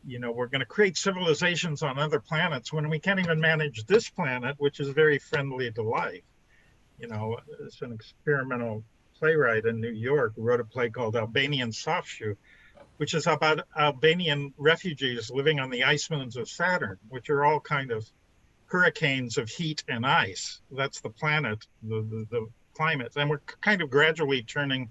you know, we're going to create civilizations on other planets when we can't even manage this planet, which is very friendly to life. You know, it's an experimental playwright in New York who wrote a play called Albanian Soft Shoe, which is about Albanian refugees living on the ice moons of Saturn, which are all kind of hurricanes of heat and ice. That's the planet, the climate. And we're kind of gradually turning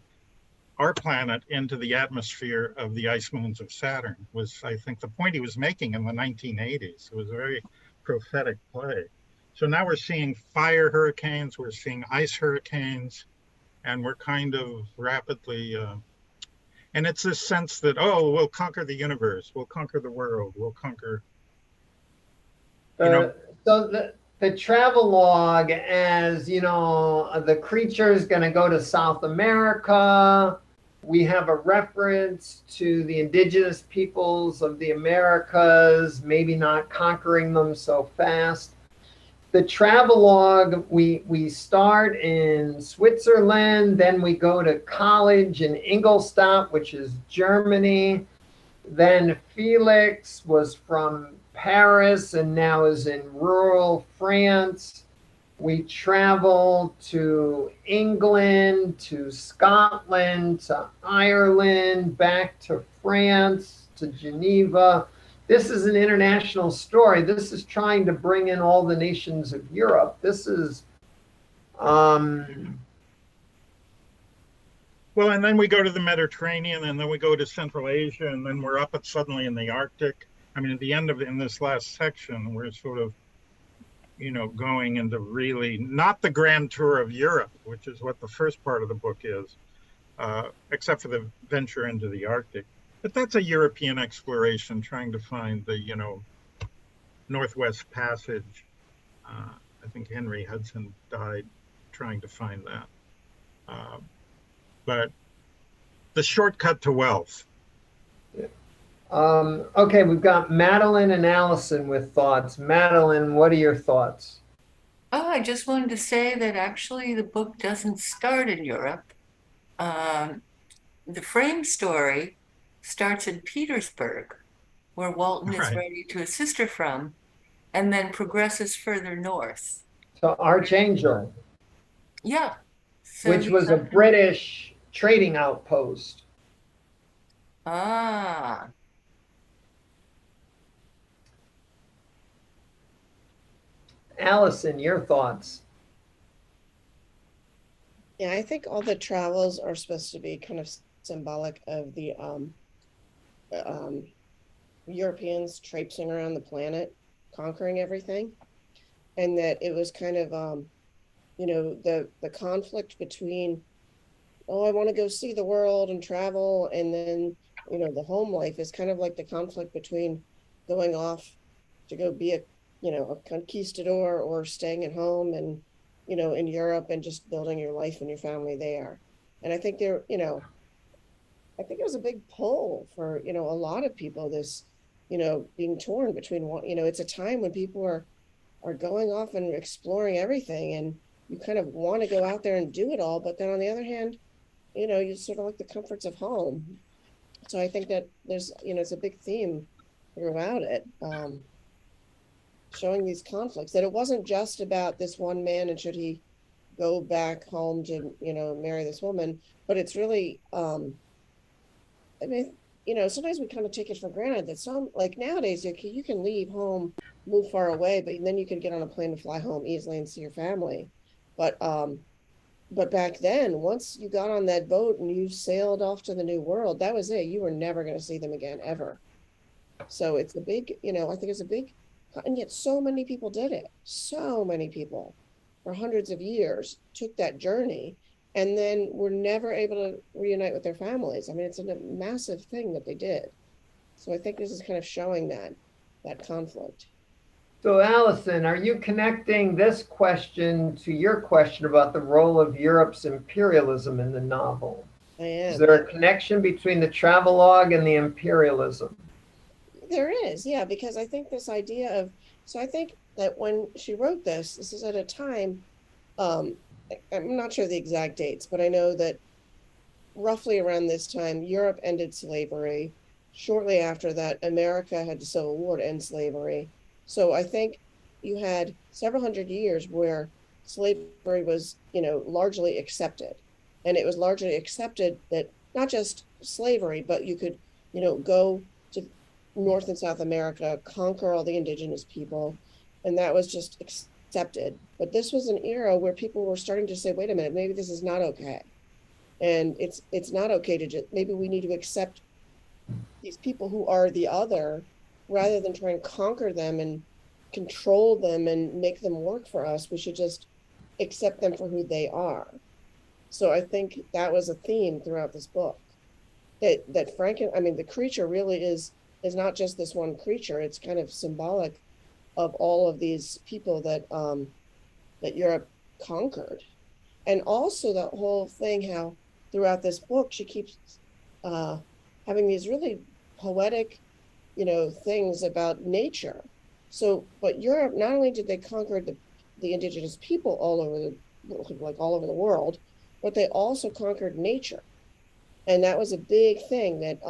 our planet into the atmosphere of the ice moons of Saturn was, I think, the point he was making in the 1980s. It was a very prophetic play. So now we're seeing fire hurricanes, we're seeing ice hurricanes, and we're kind of rapidly, and it's this sense that, oh, we'll conquer the universe, we'll conquer the world, we'll conquer, you know. So the travelogue, as you know, the creature is going to go to South America. We have a reference to the indigenous peoples of the Americas, maybe not conquering them so fast. The travelogue, we start in Switzerland, then we go to college in Ingolstadt, which is Germany. Then Felix was from Paris and now is in rural France. We travel to England, to Scotland, to Ireland, back to France, to Geneva. This is an international story. This is trying to bring in all the nations of Europe. This is, well, and then we go to the Mediterranean, and then we go to Central Asia, and then we're up suddenly in the Arctic. I mean, at the end of in this last section, we're sort of, you know, going into really not the grand tour of Europe, which is what the first part of the book is, except for the venture into the Arctic. But that's a European exploration, trying to find the, you know, Northwest Passage. I think Henry Hudson died trying to find that. But the shortcut to wealth. Okay, we've got Madeline and Allison with thoughts. Madeline, what are your thoughts? Oh, I just wanted to say that actually the book doesn't start in Europe. The frame story starts in Petersburg, where Walton is ready to assist her from, and then progresses further north. So Archangel. Yeah. So which was a British trading outpost. Ah. Allison, your thoughts? Yeah, I think all the travels are supposed to be kind of symbolic of the Europeans traipsing around the planet, conquering everything, and that it was kind of, you know, the conflict between, oh, I want to go see the world and travel, and then, you know, the home life is kind of like the conflict between going off to go be a, you know, a conquistador or staying at home and, you know, in Europe and just building your life and your family there. And I think there, you know, I think it was a big pull for, you know, a lot of people, this, you know, being torn between one, you know, it's a time when people are going off and exploring everything, and you kind of want to go out there and do it all. But then on the other hand, you sort of like the comforts of home. So I think that there's, it's a big theme throughout it, showing these conflicts, that it wasn't just about this one man and should he go back home to, marry this woman, but it's really, I mean, sometimes we kind of take it for granted that like nowadays, you can leave home, move far away, but then you can get on a plane and fly home easily and see your family. But back then, once you got on that boat and you sailed off to the new world, that was it. You were never going to see them again, ever. So it's a big, I think it's a big, and yet so many people did it. So many people for hundreds of years took that journey and then were never able to reunite with their families. I mean, it's a massive thing that they did. So I think this is kind of showing that conflict. So Allison, are you connecting this question to your question about the role of Europe's imperialism in the novel? I am. Is there a connection between the travelogue and the imperialism? There is, yeah, because I think this idea of, so I think that when she wrote this is at a time, I'm not sure the exact dates, but I know that roughly around this time, Europe ended slavery. Shortly after that, America had the Civil War to end slavery. So I think you had several hundred years where slavery was, largely accepted. And it was largely accepted that not just slavery, but you could, go to North and South America, conquer all the indigenous people. And that was just accepted. But this was an era where people were starting to say, wait a minute, maybe this is not okay. And it's not okay to just, maybe we need to accept these people who are the other, rather than try and conquer them and control them and make them work for us. We should just accept them for who they are. So I think that was a theme throughout this book. That the creature really is not just this one creature. It's kind of symbolic of all of these people that that Europe conquered. And also the whole thing, how throughout this book she keeps having these really poetic things about nature. So, but Europe, not only did they conquer the indigenous people all over the world, but they also conquered nature. And that was a big thing that,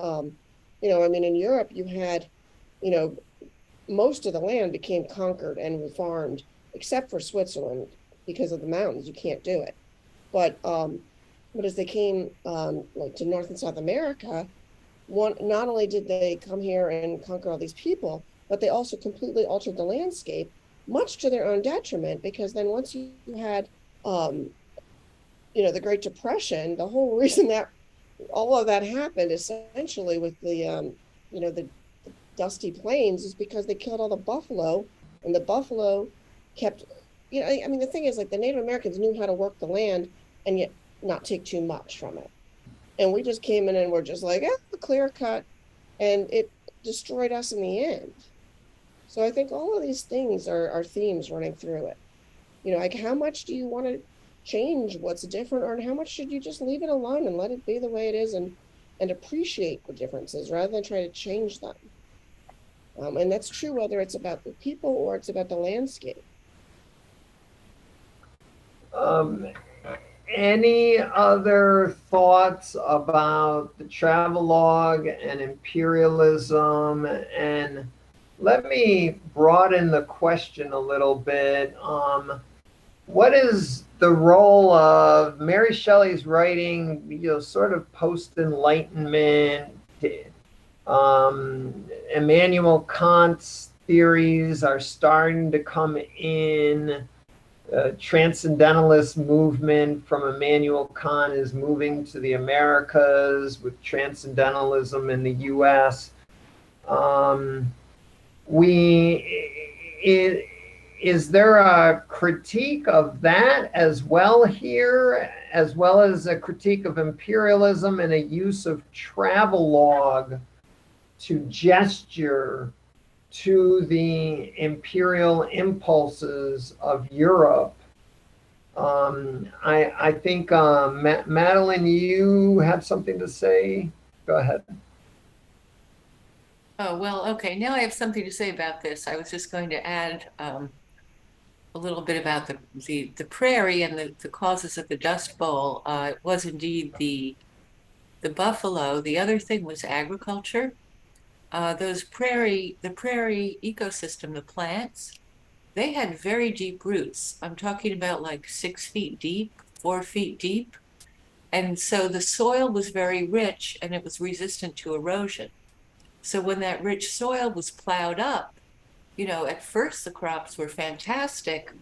in Europe, you had, most of the land became conquered and farmed, except for Switzerland, because of the mountains, you can't do it. But as they came to North and South America, not only did they come here and conquer all these people, but they also completely altered the landscape, much to their own detriment, because then once you had, the Great Depression, the whole reason that all of that happened essentially with the dusty plains is because they killed all the buffalo, and the buffalo kept, the thing is, like, the Native Americans knew how to work the land and yet not take too much from it. And we just came in and we're just like, clear cut, and it destroyed us in the end. So I think all of these things are themes running through it. Like, how much do you want to change what's different, or how much should you just leave it alone and let it be the way it is and appreciate the differences rather than try to change them? And that's true whether it's about the people or it's about the landscape. Any other thoughts about the travelogue and imperialism? And let me broaden the question a little bit. What is the role of Mary Shelley's writing, sort of post-Enlightenment? Immanuel Kant's theories are starting to come in. Transcendentalist movement from Immanuel Kant is moving to the Americas with Transcendentalism in the U.S. Is there a critique of that as well here, as well as a critique of imperialism and a use of travelogue to gesture to the imperial impulses of Europe? I think, Madeline, you have something to say? Go ahead. Oh, well, okay. Now I have something to say about this. I was just going to add a little bit about the prairie and the causes of the Dust Bowl. It was indeed the buffalo. The other thing was agriculture. The prairie ecosystem, the plants, they had very deep roots. I'm talking about like 6 feet deep, 4 feet deep. And so the soil was very rich and it was resistant to erosion. So when that rich soil was plowed up, at first the crops were fantastic,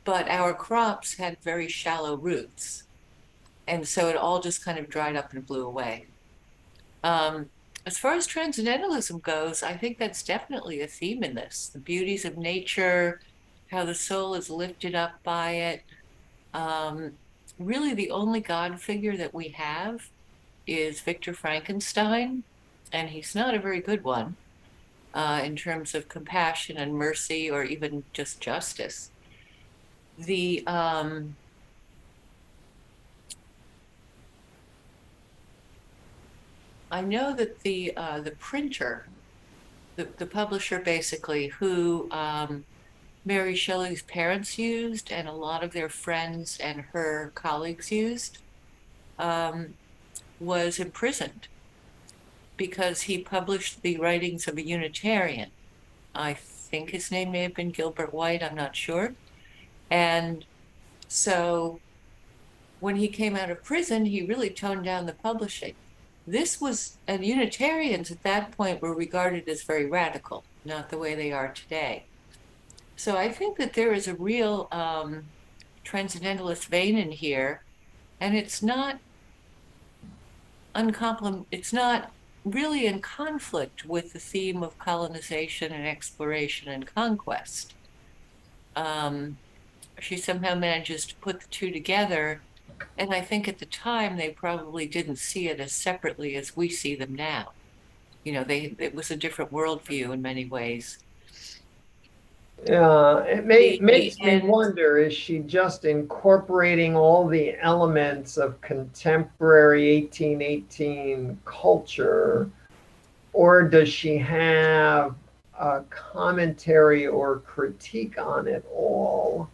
but our crops had very shallow roots. And so it all just kind of dried up and blew away. As far as transcendentalism goes, I think that's definitely a theme in this. The beauties of nature, how the soul is lifted up by it. Really, the only God figure that we have is Victor Frankenstein, and he's not a very good one in terms of compassion and mercy or even just justice. I know that the printer, the publisher basically, who Mary Shelley's parents used and a lot of their friends and her colleagues used, was imprisoned because he published the writings of a Unitarian. I think his name may have been Gilbert White, I'm not sure. And so when he came out of prison, he really toned down the publishing. And Unitarians at that point were regarded as very radical, not the way they are today. So I think that there is a real transcendentalist vein in here, and it's not really in conflict with the theme of colonization and exploration and conquest. She somehow manages to put the two together, and I think at the time they probably didn't see it as separately as we see them now. It was a different worldview in many ways. Yeah, it makes me wonder, is she just incorporating all the elements of contemporary 1818 culture, or does she have a commentary or critique on it all?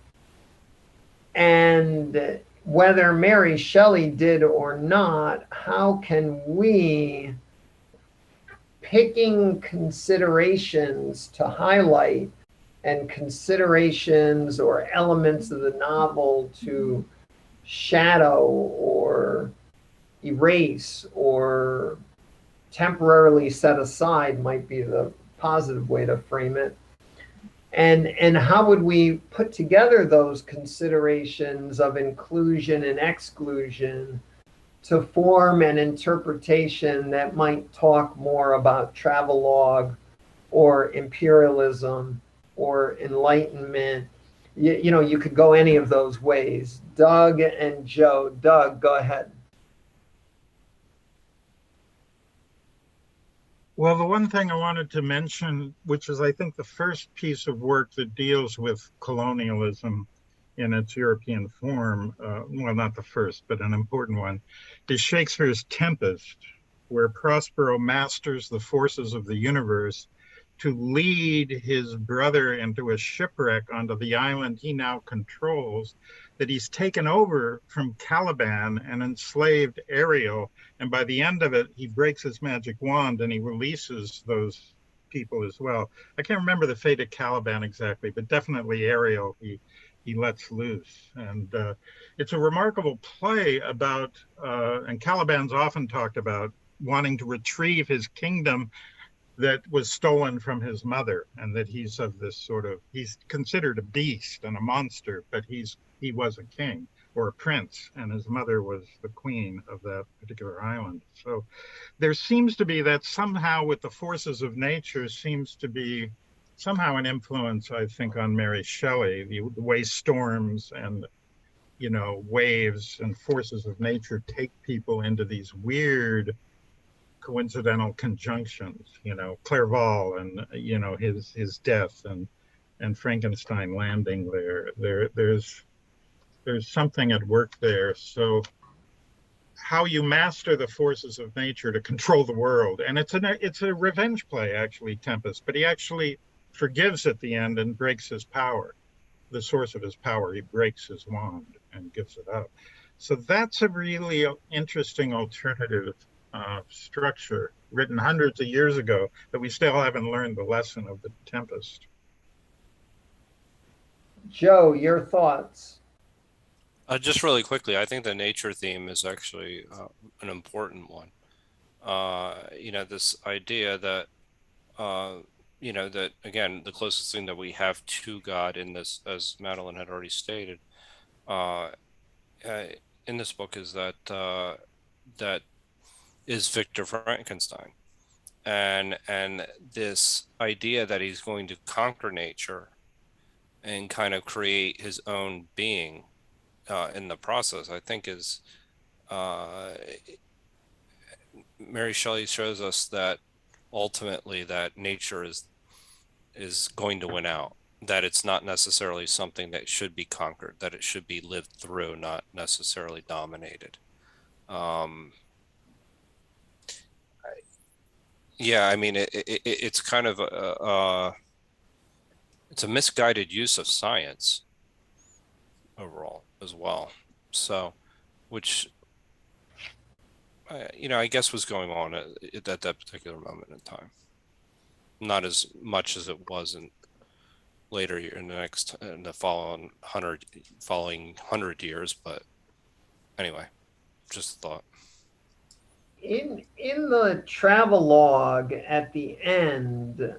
And whether Mary Shelley did or not, how can we, picking considerations to highlight and considerations or elements of the novel to shadow or erase or temporarily set aside, might be the positive way to frame it. And how would we put together those considerations of inclusion and exclusion to form an interpretation that might talk more about travelogue or imperialism or enlightenment? You could go any of those ways. Doug and Joe. Doug, go ahead. Well, the one thing I wanted to mention, which is I think the first piece of work that deals with colonialism in its European form, well, not the first, but an important one, is Shakespeare's Tempest, where Prospero masters the forces of the universe to lead his brother into a shipwreck onto the island he now controls, that he's taken over from Caliban and enslaved Ariel. And by the end of it, he breaks his magic wand and he releases those people as well. I can't remember the fate of Caliban exactly, but definitely Ariel he lets loose. And it's a remarkable play about, and Caliban's often talked about wanting to retrieve his kingdom that was stolen from his mother, and that he's of this sort of, he's considered a beast and a monster, but he was a king or a prince, and his mother was the queen of that particular island. So there seems to be that somehow with the forces of nature seems to be somehow an influence, I think, on Mary Shelley, the way storms and waves and forces of nature take people into these weird coincidental conjunctions, Clerval and his death and Frankenstein landing there. There's something at work there. So how you master the forces of nature to control the world, and it's a revenge play actually, Tempest, but he actually forgives at the end and breaks his power. the source of his power. He breaks his wand and gives it up. So that's a really interesting alternative structure written hundreds of years ago that we still haven't learned the lesson of the Tempest. Joe, your thoughts? Just really quickly, I think the nature theme is actually an important one. This idea that, that again, the closest thing that we have to God in this, as Madeline had already stated, in this book is that that is Victor Frankenstein, and this idea that he's going to conquer nature and kind of create his own being in the process, I think is Mary Shelley shows us that ultimately that nature is going to win out, that it's not necessarily something that should be conquered, that it should be lived through, not necessarily dominated. Yeah, I mean, it's kind of it's a misguided use of science overall as well. So, which, I guess was going on at that particular moment in time. Not as much as it was in later in the following 100 years, but anyway, just a thought. In the travelogue at the end,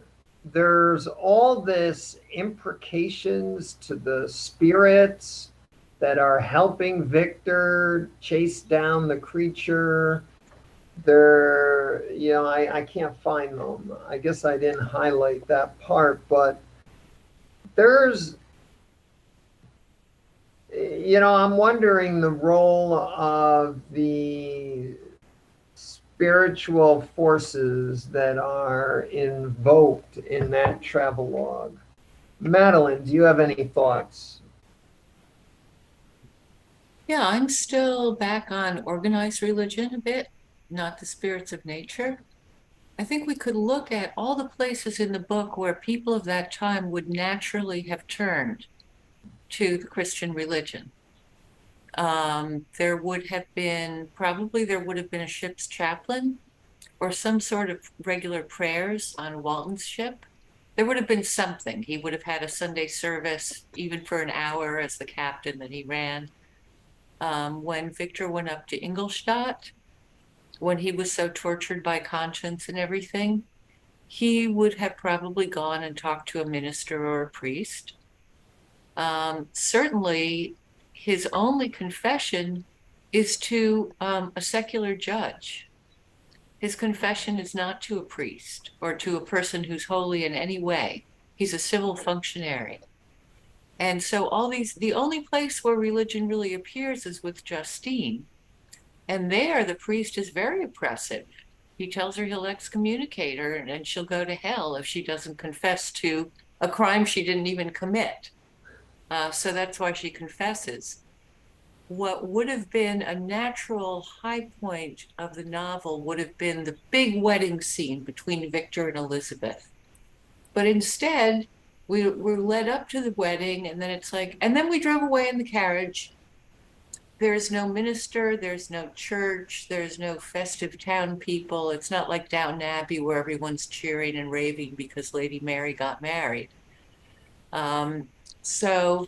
there's all this imprecations to the spirits that are helping Victor chase down the creature. They're, I can't find them. I guess I didn't highlight that part, but there's, I'm wondering the role of the spiritual forces that are invoked in that travelogue. Madeline, do you have any thoughts? Yeah, I'm still back on organized religion a bit, not the spirits of nature. I think we could look at all the places in the book where people of that time would naturally have turned to the Christian religion. There would have been a ship's chaplain or some sort of regular prayers on Walton's ship. There would have been something. He would have had a Sunday service, even for an hour as the captain that he ran. When Victor went up to Ingolstadt, when he was so tortured by conscience and everything, he would have probably gone and talked to a minister or a priest. Certainly, his only confession is to a secular judge. His confession is not to a priest or to a person who's holy in any way. He's a civil functionary. And so the only place where religion really appears is with Justine. And there, the priest is very oppressive. He tells her he'll excommunicate her and she'll go to hell if she doesn't confess to a crime she didn't even commit. So that's why she confesses. What would have been a natural high point of the novel would have been the big wedding scene between Victor and Elizabeth. But instead, we're led up to the wedding, and then it's like, and then we drove away in the carriage. There's no minister, there's no church, there's no festive town people. It's not like Downton Abbey where everyone's cheering and raving because Lady Mary got married. So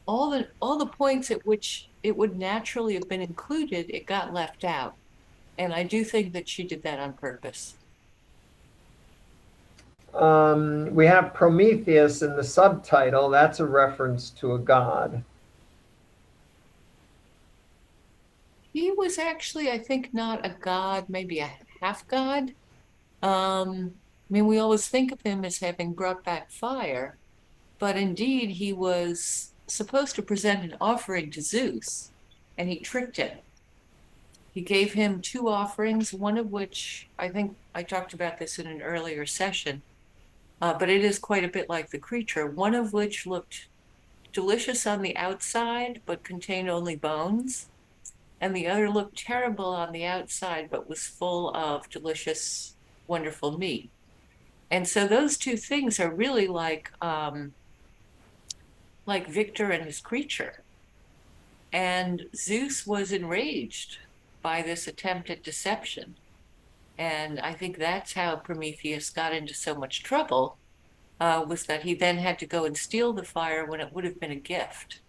all the points at which it would naturally have been included, it got left out. And I do think that she did that on purpose. We have Prometheus in the subtitle. That's a reference to a god. He was actually, I think, not a god, maybe a half god. I mean, we always think of him as having brought back fire, but indeed he was supposed to present an offering to Zeus, and he tricked him. He gave him 2 offerings, one of which, I think I talked about this in an earlier session, but it is quite a bit like the creature, one of which looked delicious on the outside, but contained only bones, and the other looked terrible on the outside, but was full of delicious, wonderful meat. And so those 2 things are really like like Victor and his creature. And Zeus was enraged by this attempt at deception. And I think that's how Prometheus got into so much trouble, was that he then had to go and steal the fire when it would have been a gift.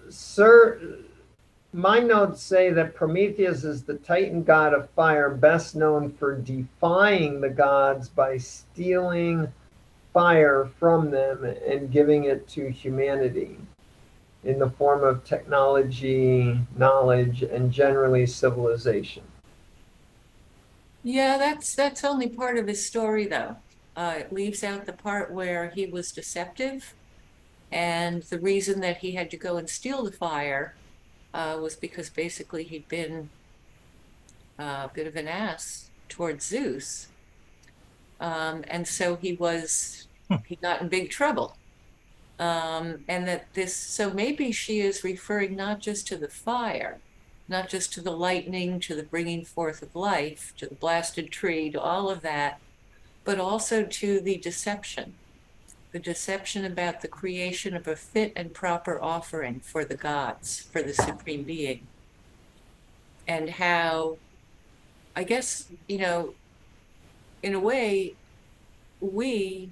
Sir, my notes say that Prometheus is the Titan god of fire, best known for defying the gods by stealing fire from them and giving it to humanity in the form of technology, knowledge, and generally civilization. Yeah, that's only part of his story, though. It leaves out the part where he was deceptive, and the reason that he had to go and steal the fire was because basically he'd been a bit of an ass towards Zeus. And so he got in big trouble. And so maybe she is referring not just to the fire, not just to the lightning, to the bringing forth of life, to the blasted tree, to all of that, but also to the deception about the creation of a fit and proper offering for the gods, for the supreme being. And how, I guess, in a way, we,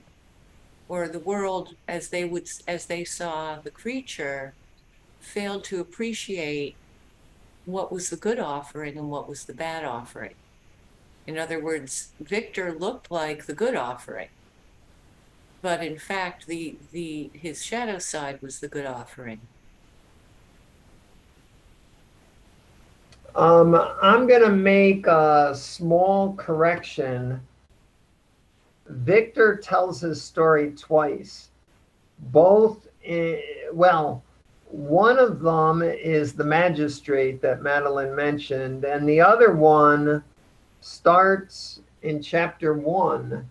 or the world as they saw the creature, failed to appreciate what was the good offering and what was the bad offering. In other words, Victor looked like the good offering, but in fact, his shadow side was the good offering. I'm going to make a small correction. Victor tells his story twice. One of them is the magistrate that Madeline mentioned, and the other one starts in chapter 1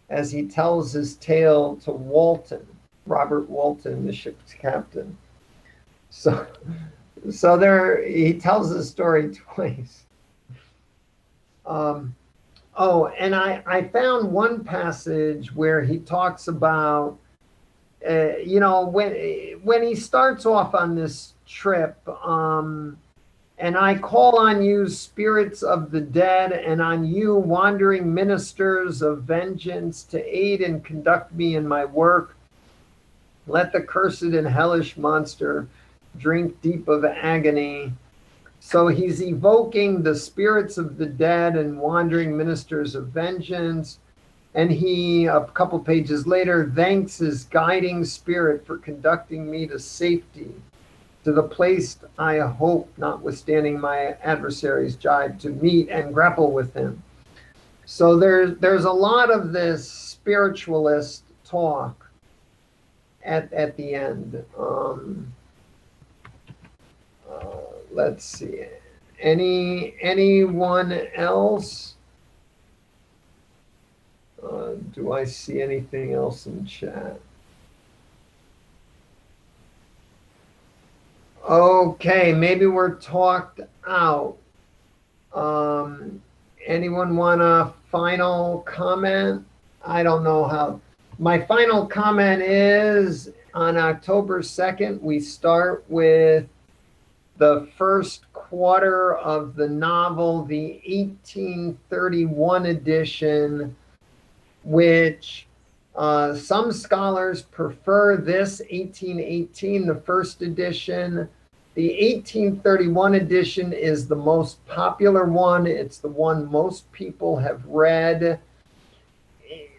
as he tells his tale to Walton, Robert Walton, the ship's captain. So he tells his story twice. And I found one passage where he talks about, when he starts off on this trip, and I call on you, spirits of the dead, and on you, wandering ministers of vengeance, to aid and conduct me in my work. Let the cursed and hellish monster drink deep of agony. So he's evoking the spirits of the dead and wandering ministers of vengeance. And he, a couple pages later, thanks his guiding spirit for conducting me to safety, to the place I hope, notwithstanding my adversary's jibe, to meet and grapple with him. So there's a lot of this spiritualist talk at the end. Let's see. Anyone else? Do I see anything else in chat? Okay, maybe we're talked out. Anyone want a final comment? I don't know how. My final comment is on October 2nd, we start with the first quarter of the novel, the 1831 edition, which some scholars prefer this 1818, the first edition. The 1831 edition is the most popular one. It's the one most people have read.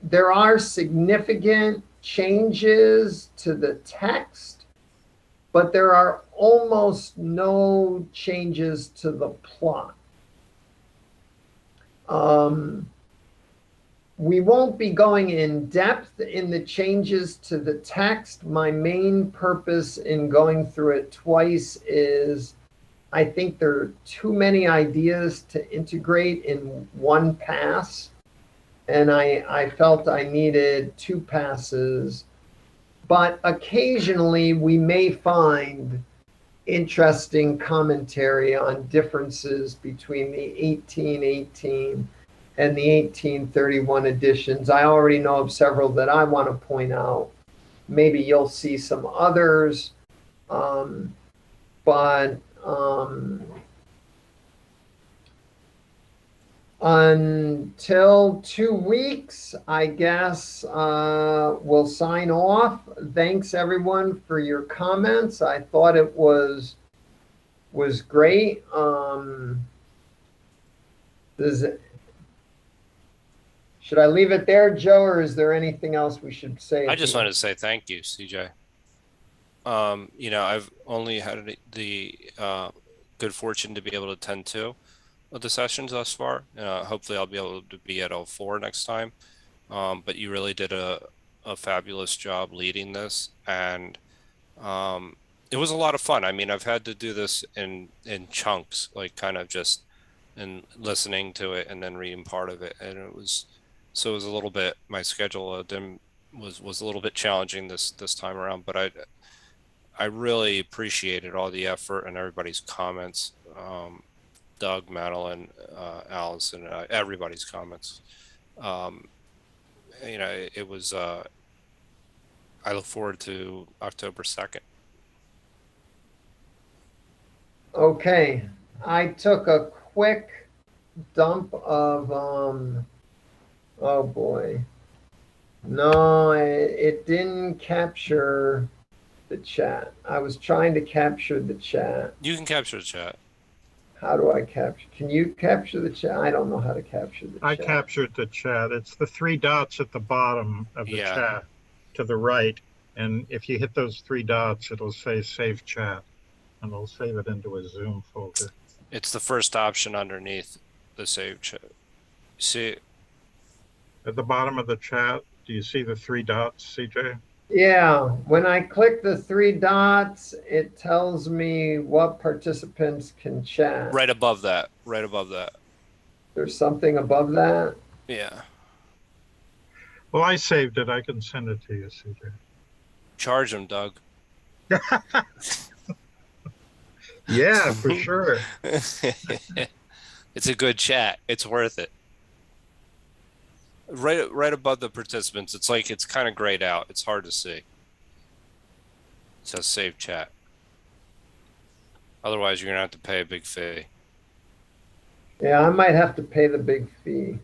There are significant changes to the text, but there are almost no changes to the plot. We won't be going in depth in the changes to the text. My main purpose in going through it twice is I think there are too many ideas to integrate in one pass, and I felt I needed 2 passes. But occasionally we may find interesting commentary on differences between the 1818 and the 1831 editions. I already know of several that I want to point out. Maybe you'll see some others, but until 2 weeks, I guess we'll sign off. Thanks everyone for your comments. I thought it was great. Should I leave it there, Joe, or is there anything else we should say? I just wanted to say thank you, CJ. You know, I've only had the good fortune to be able to attend 2 of the sessions thus far. Hopefully I'll be able to be at all 4 next time. But you really did a fabulous job leading this, and it was a lot of fun. I mean, I've had to do this in chunks, like kind of just in listening to it and then reading part of it, and it was a little bit, my schedule was a little bit challenging this time around, but I really appreciated all the effort and everybody's comments. Doug, Madeline, Allison, everybody's comments. You know, it was, I look forward to October 2nd. Okay, I took a quick dump of, oh boy. No, it didn't capture the chat. I was trying to capture the chat. You can capture the chat. How do I capture? Can you capture the chat? I don't know how to capture the chat. I captured the chat. It's the 3 dots at the bottom of the chat to the right. And if you hit those 3 dots, it'll say save chat, and it'll save it into a Zoom folder. It's the first option underneath the save chat. See it? At the bottom of the chat, do you see the 3 dots, CJ? Yeah, when I click the 3 dots, it tells me what participants can chat. Right above that. Right above that. There's something above that? Yeah. Well, I saved it. I can send it to you, CJ. Charge them, Doug. Yeah, for sure. It's a good chat. It's worth it. Right above the participants. It's like it's kind of grayed out. It's hard to see. It says save chat. Otherwise, you're gonna have to pay a big fee. Yeah, I might have to pay the big fee.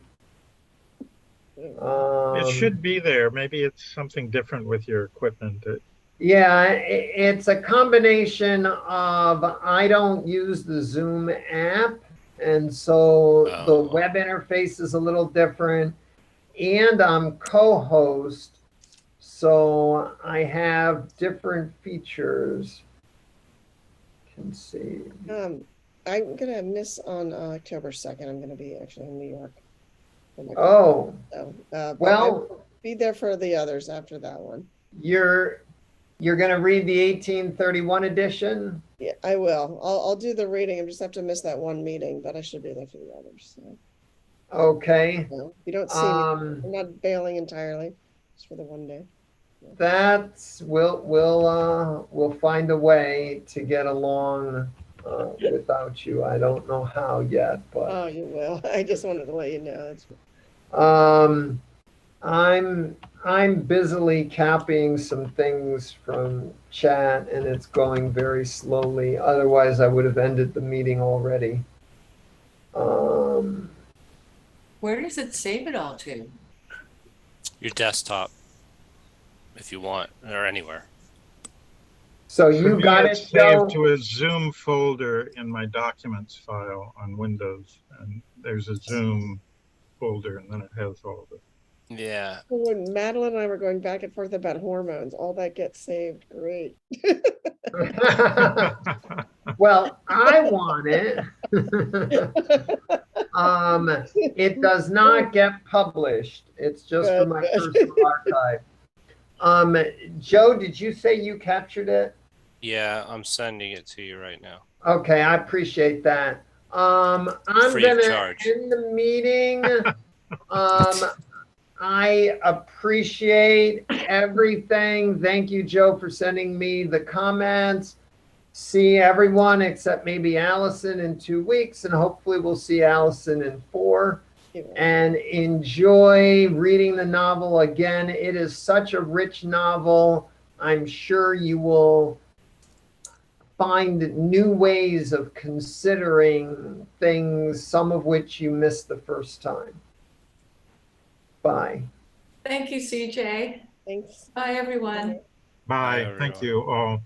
It should be there. Maybe it's something different with your equipment. Yeah, it's a combination of I don't use the Zoom app, and so the web interface is a little different, and I'm co-host, so I have different features. Can see. I'm gonna miss on October 2nd. I'm gonna be actually in New York. Oh, so, well, I'll be there for the others after that one. You're gonna read the 1831 edition? Yeah, I will. I'll do the reading. I just have to miss that one meeting, but I should be there for the others. So. Okay. No, you don't see me. I'm not bailing entirely, just for the one day. That's we'll find a way to get along without you. I don't know how yet, but oh, you will. I just wanted to let you know. I'm busily copying some things from chat, and it's going very slowly. Otherwise, I would have ended the meeting already. Where does it save it all to? Your desktop, if you want, or anywhere. So you got it saved to a Zoom folder in my documents file on Windows, and there's a Zoom folder, and then it has all of it. Yeah. When Madeline and I were going back and forth about hormones, all that gets saved. Great. Well, I want it. It does not get published. It's just for my personal archive. Joe, did you say you captured it? Yeah, I'm sending it to you right now. Okay, I appreciate that. I'm gonna end the meeting. I appreciate everything. Thank you, Joe, for sending me the comments. See everyone except maybe Allison in 2 weeks, and hopefully we'll see Allison in 4. and enjoy reading the novel again. It is such a rich novel. I'm sure you will find new ways of considering things, some of which you missed the first time. Bye. Thank you, CJ. Thanks. Bye, everyone. Bye. Thank you all.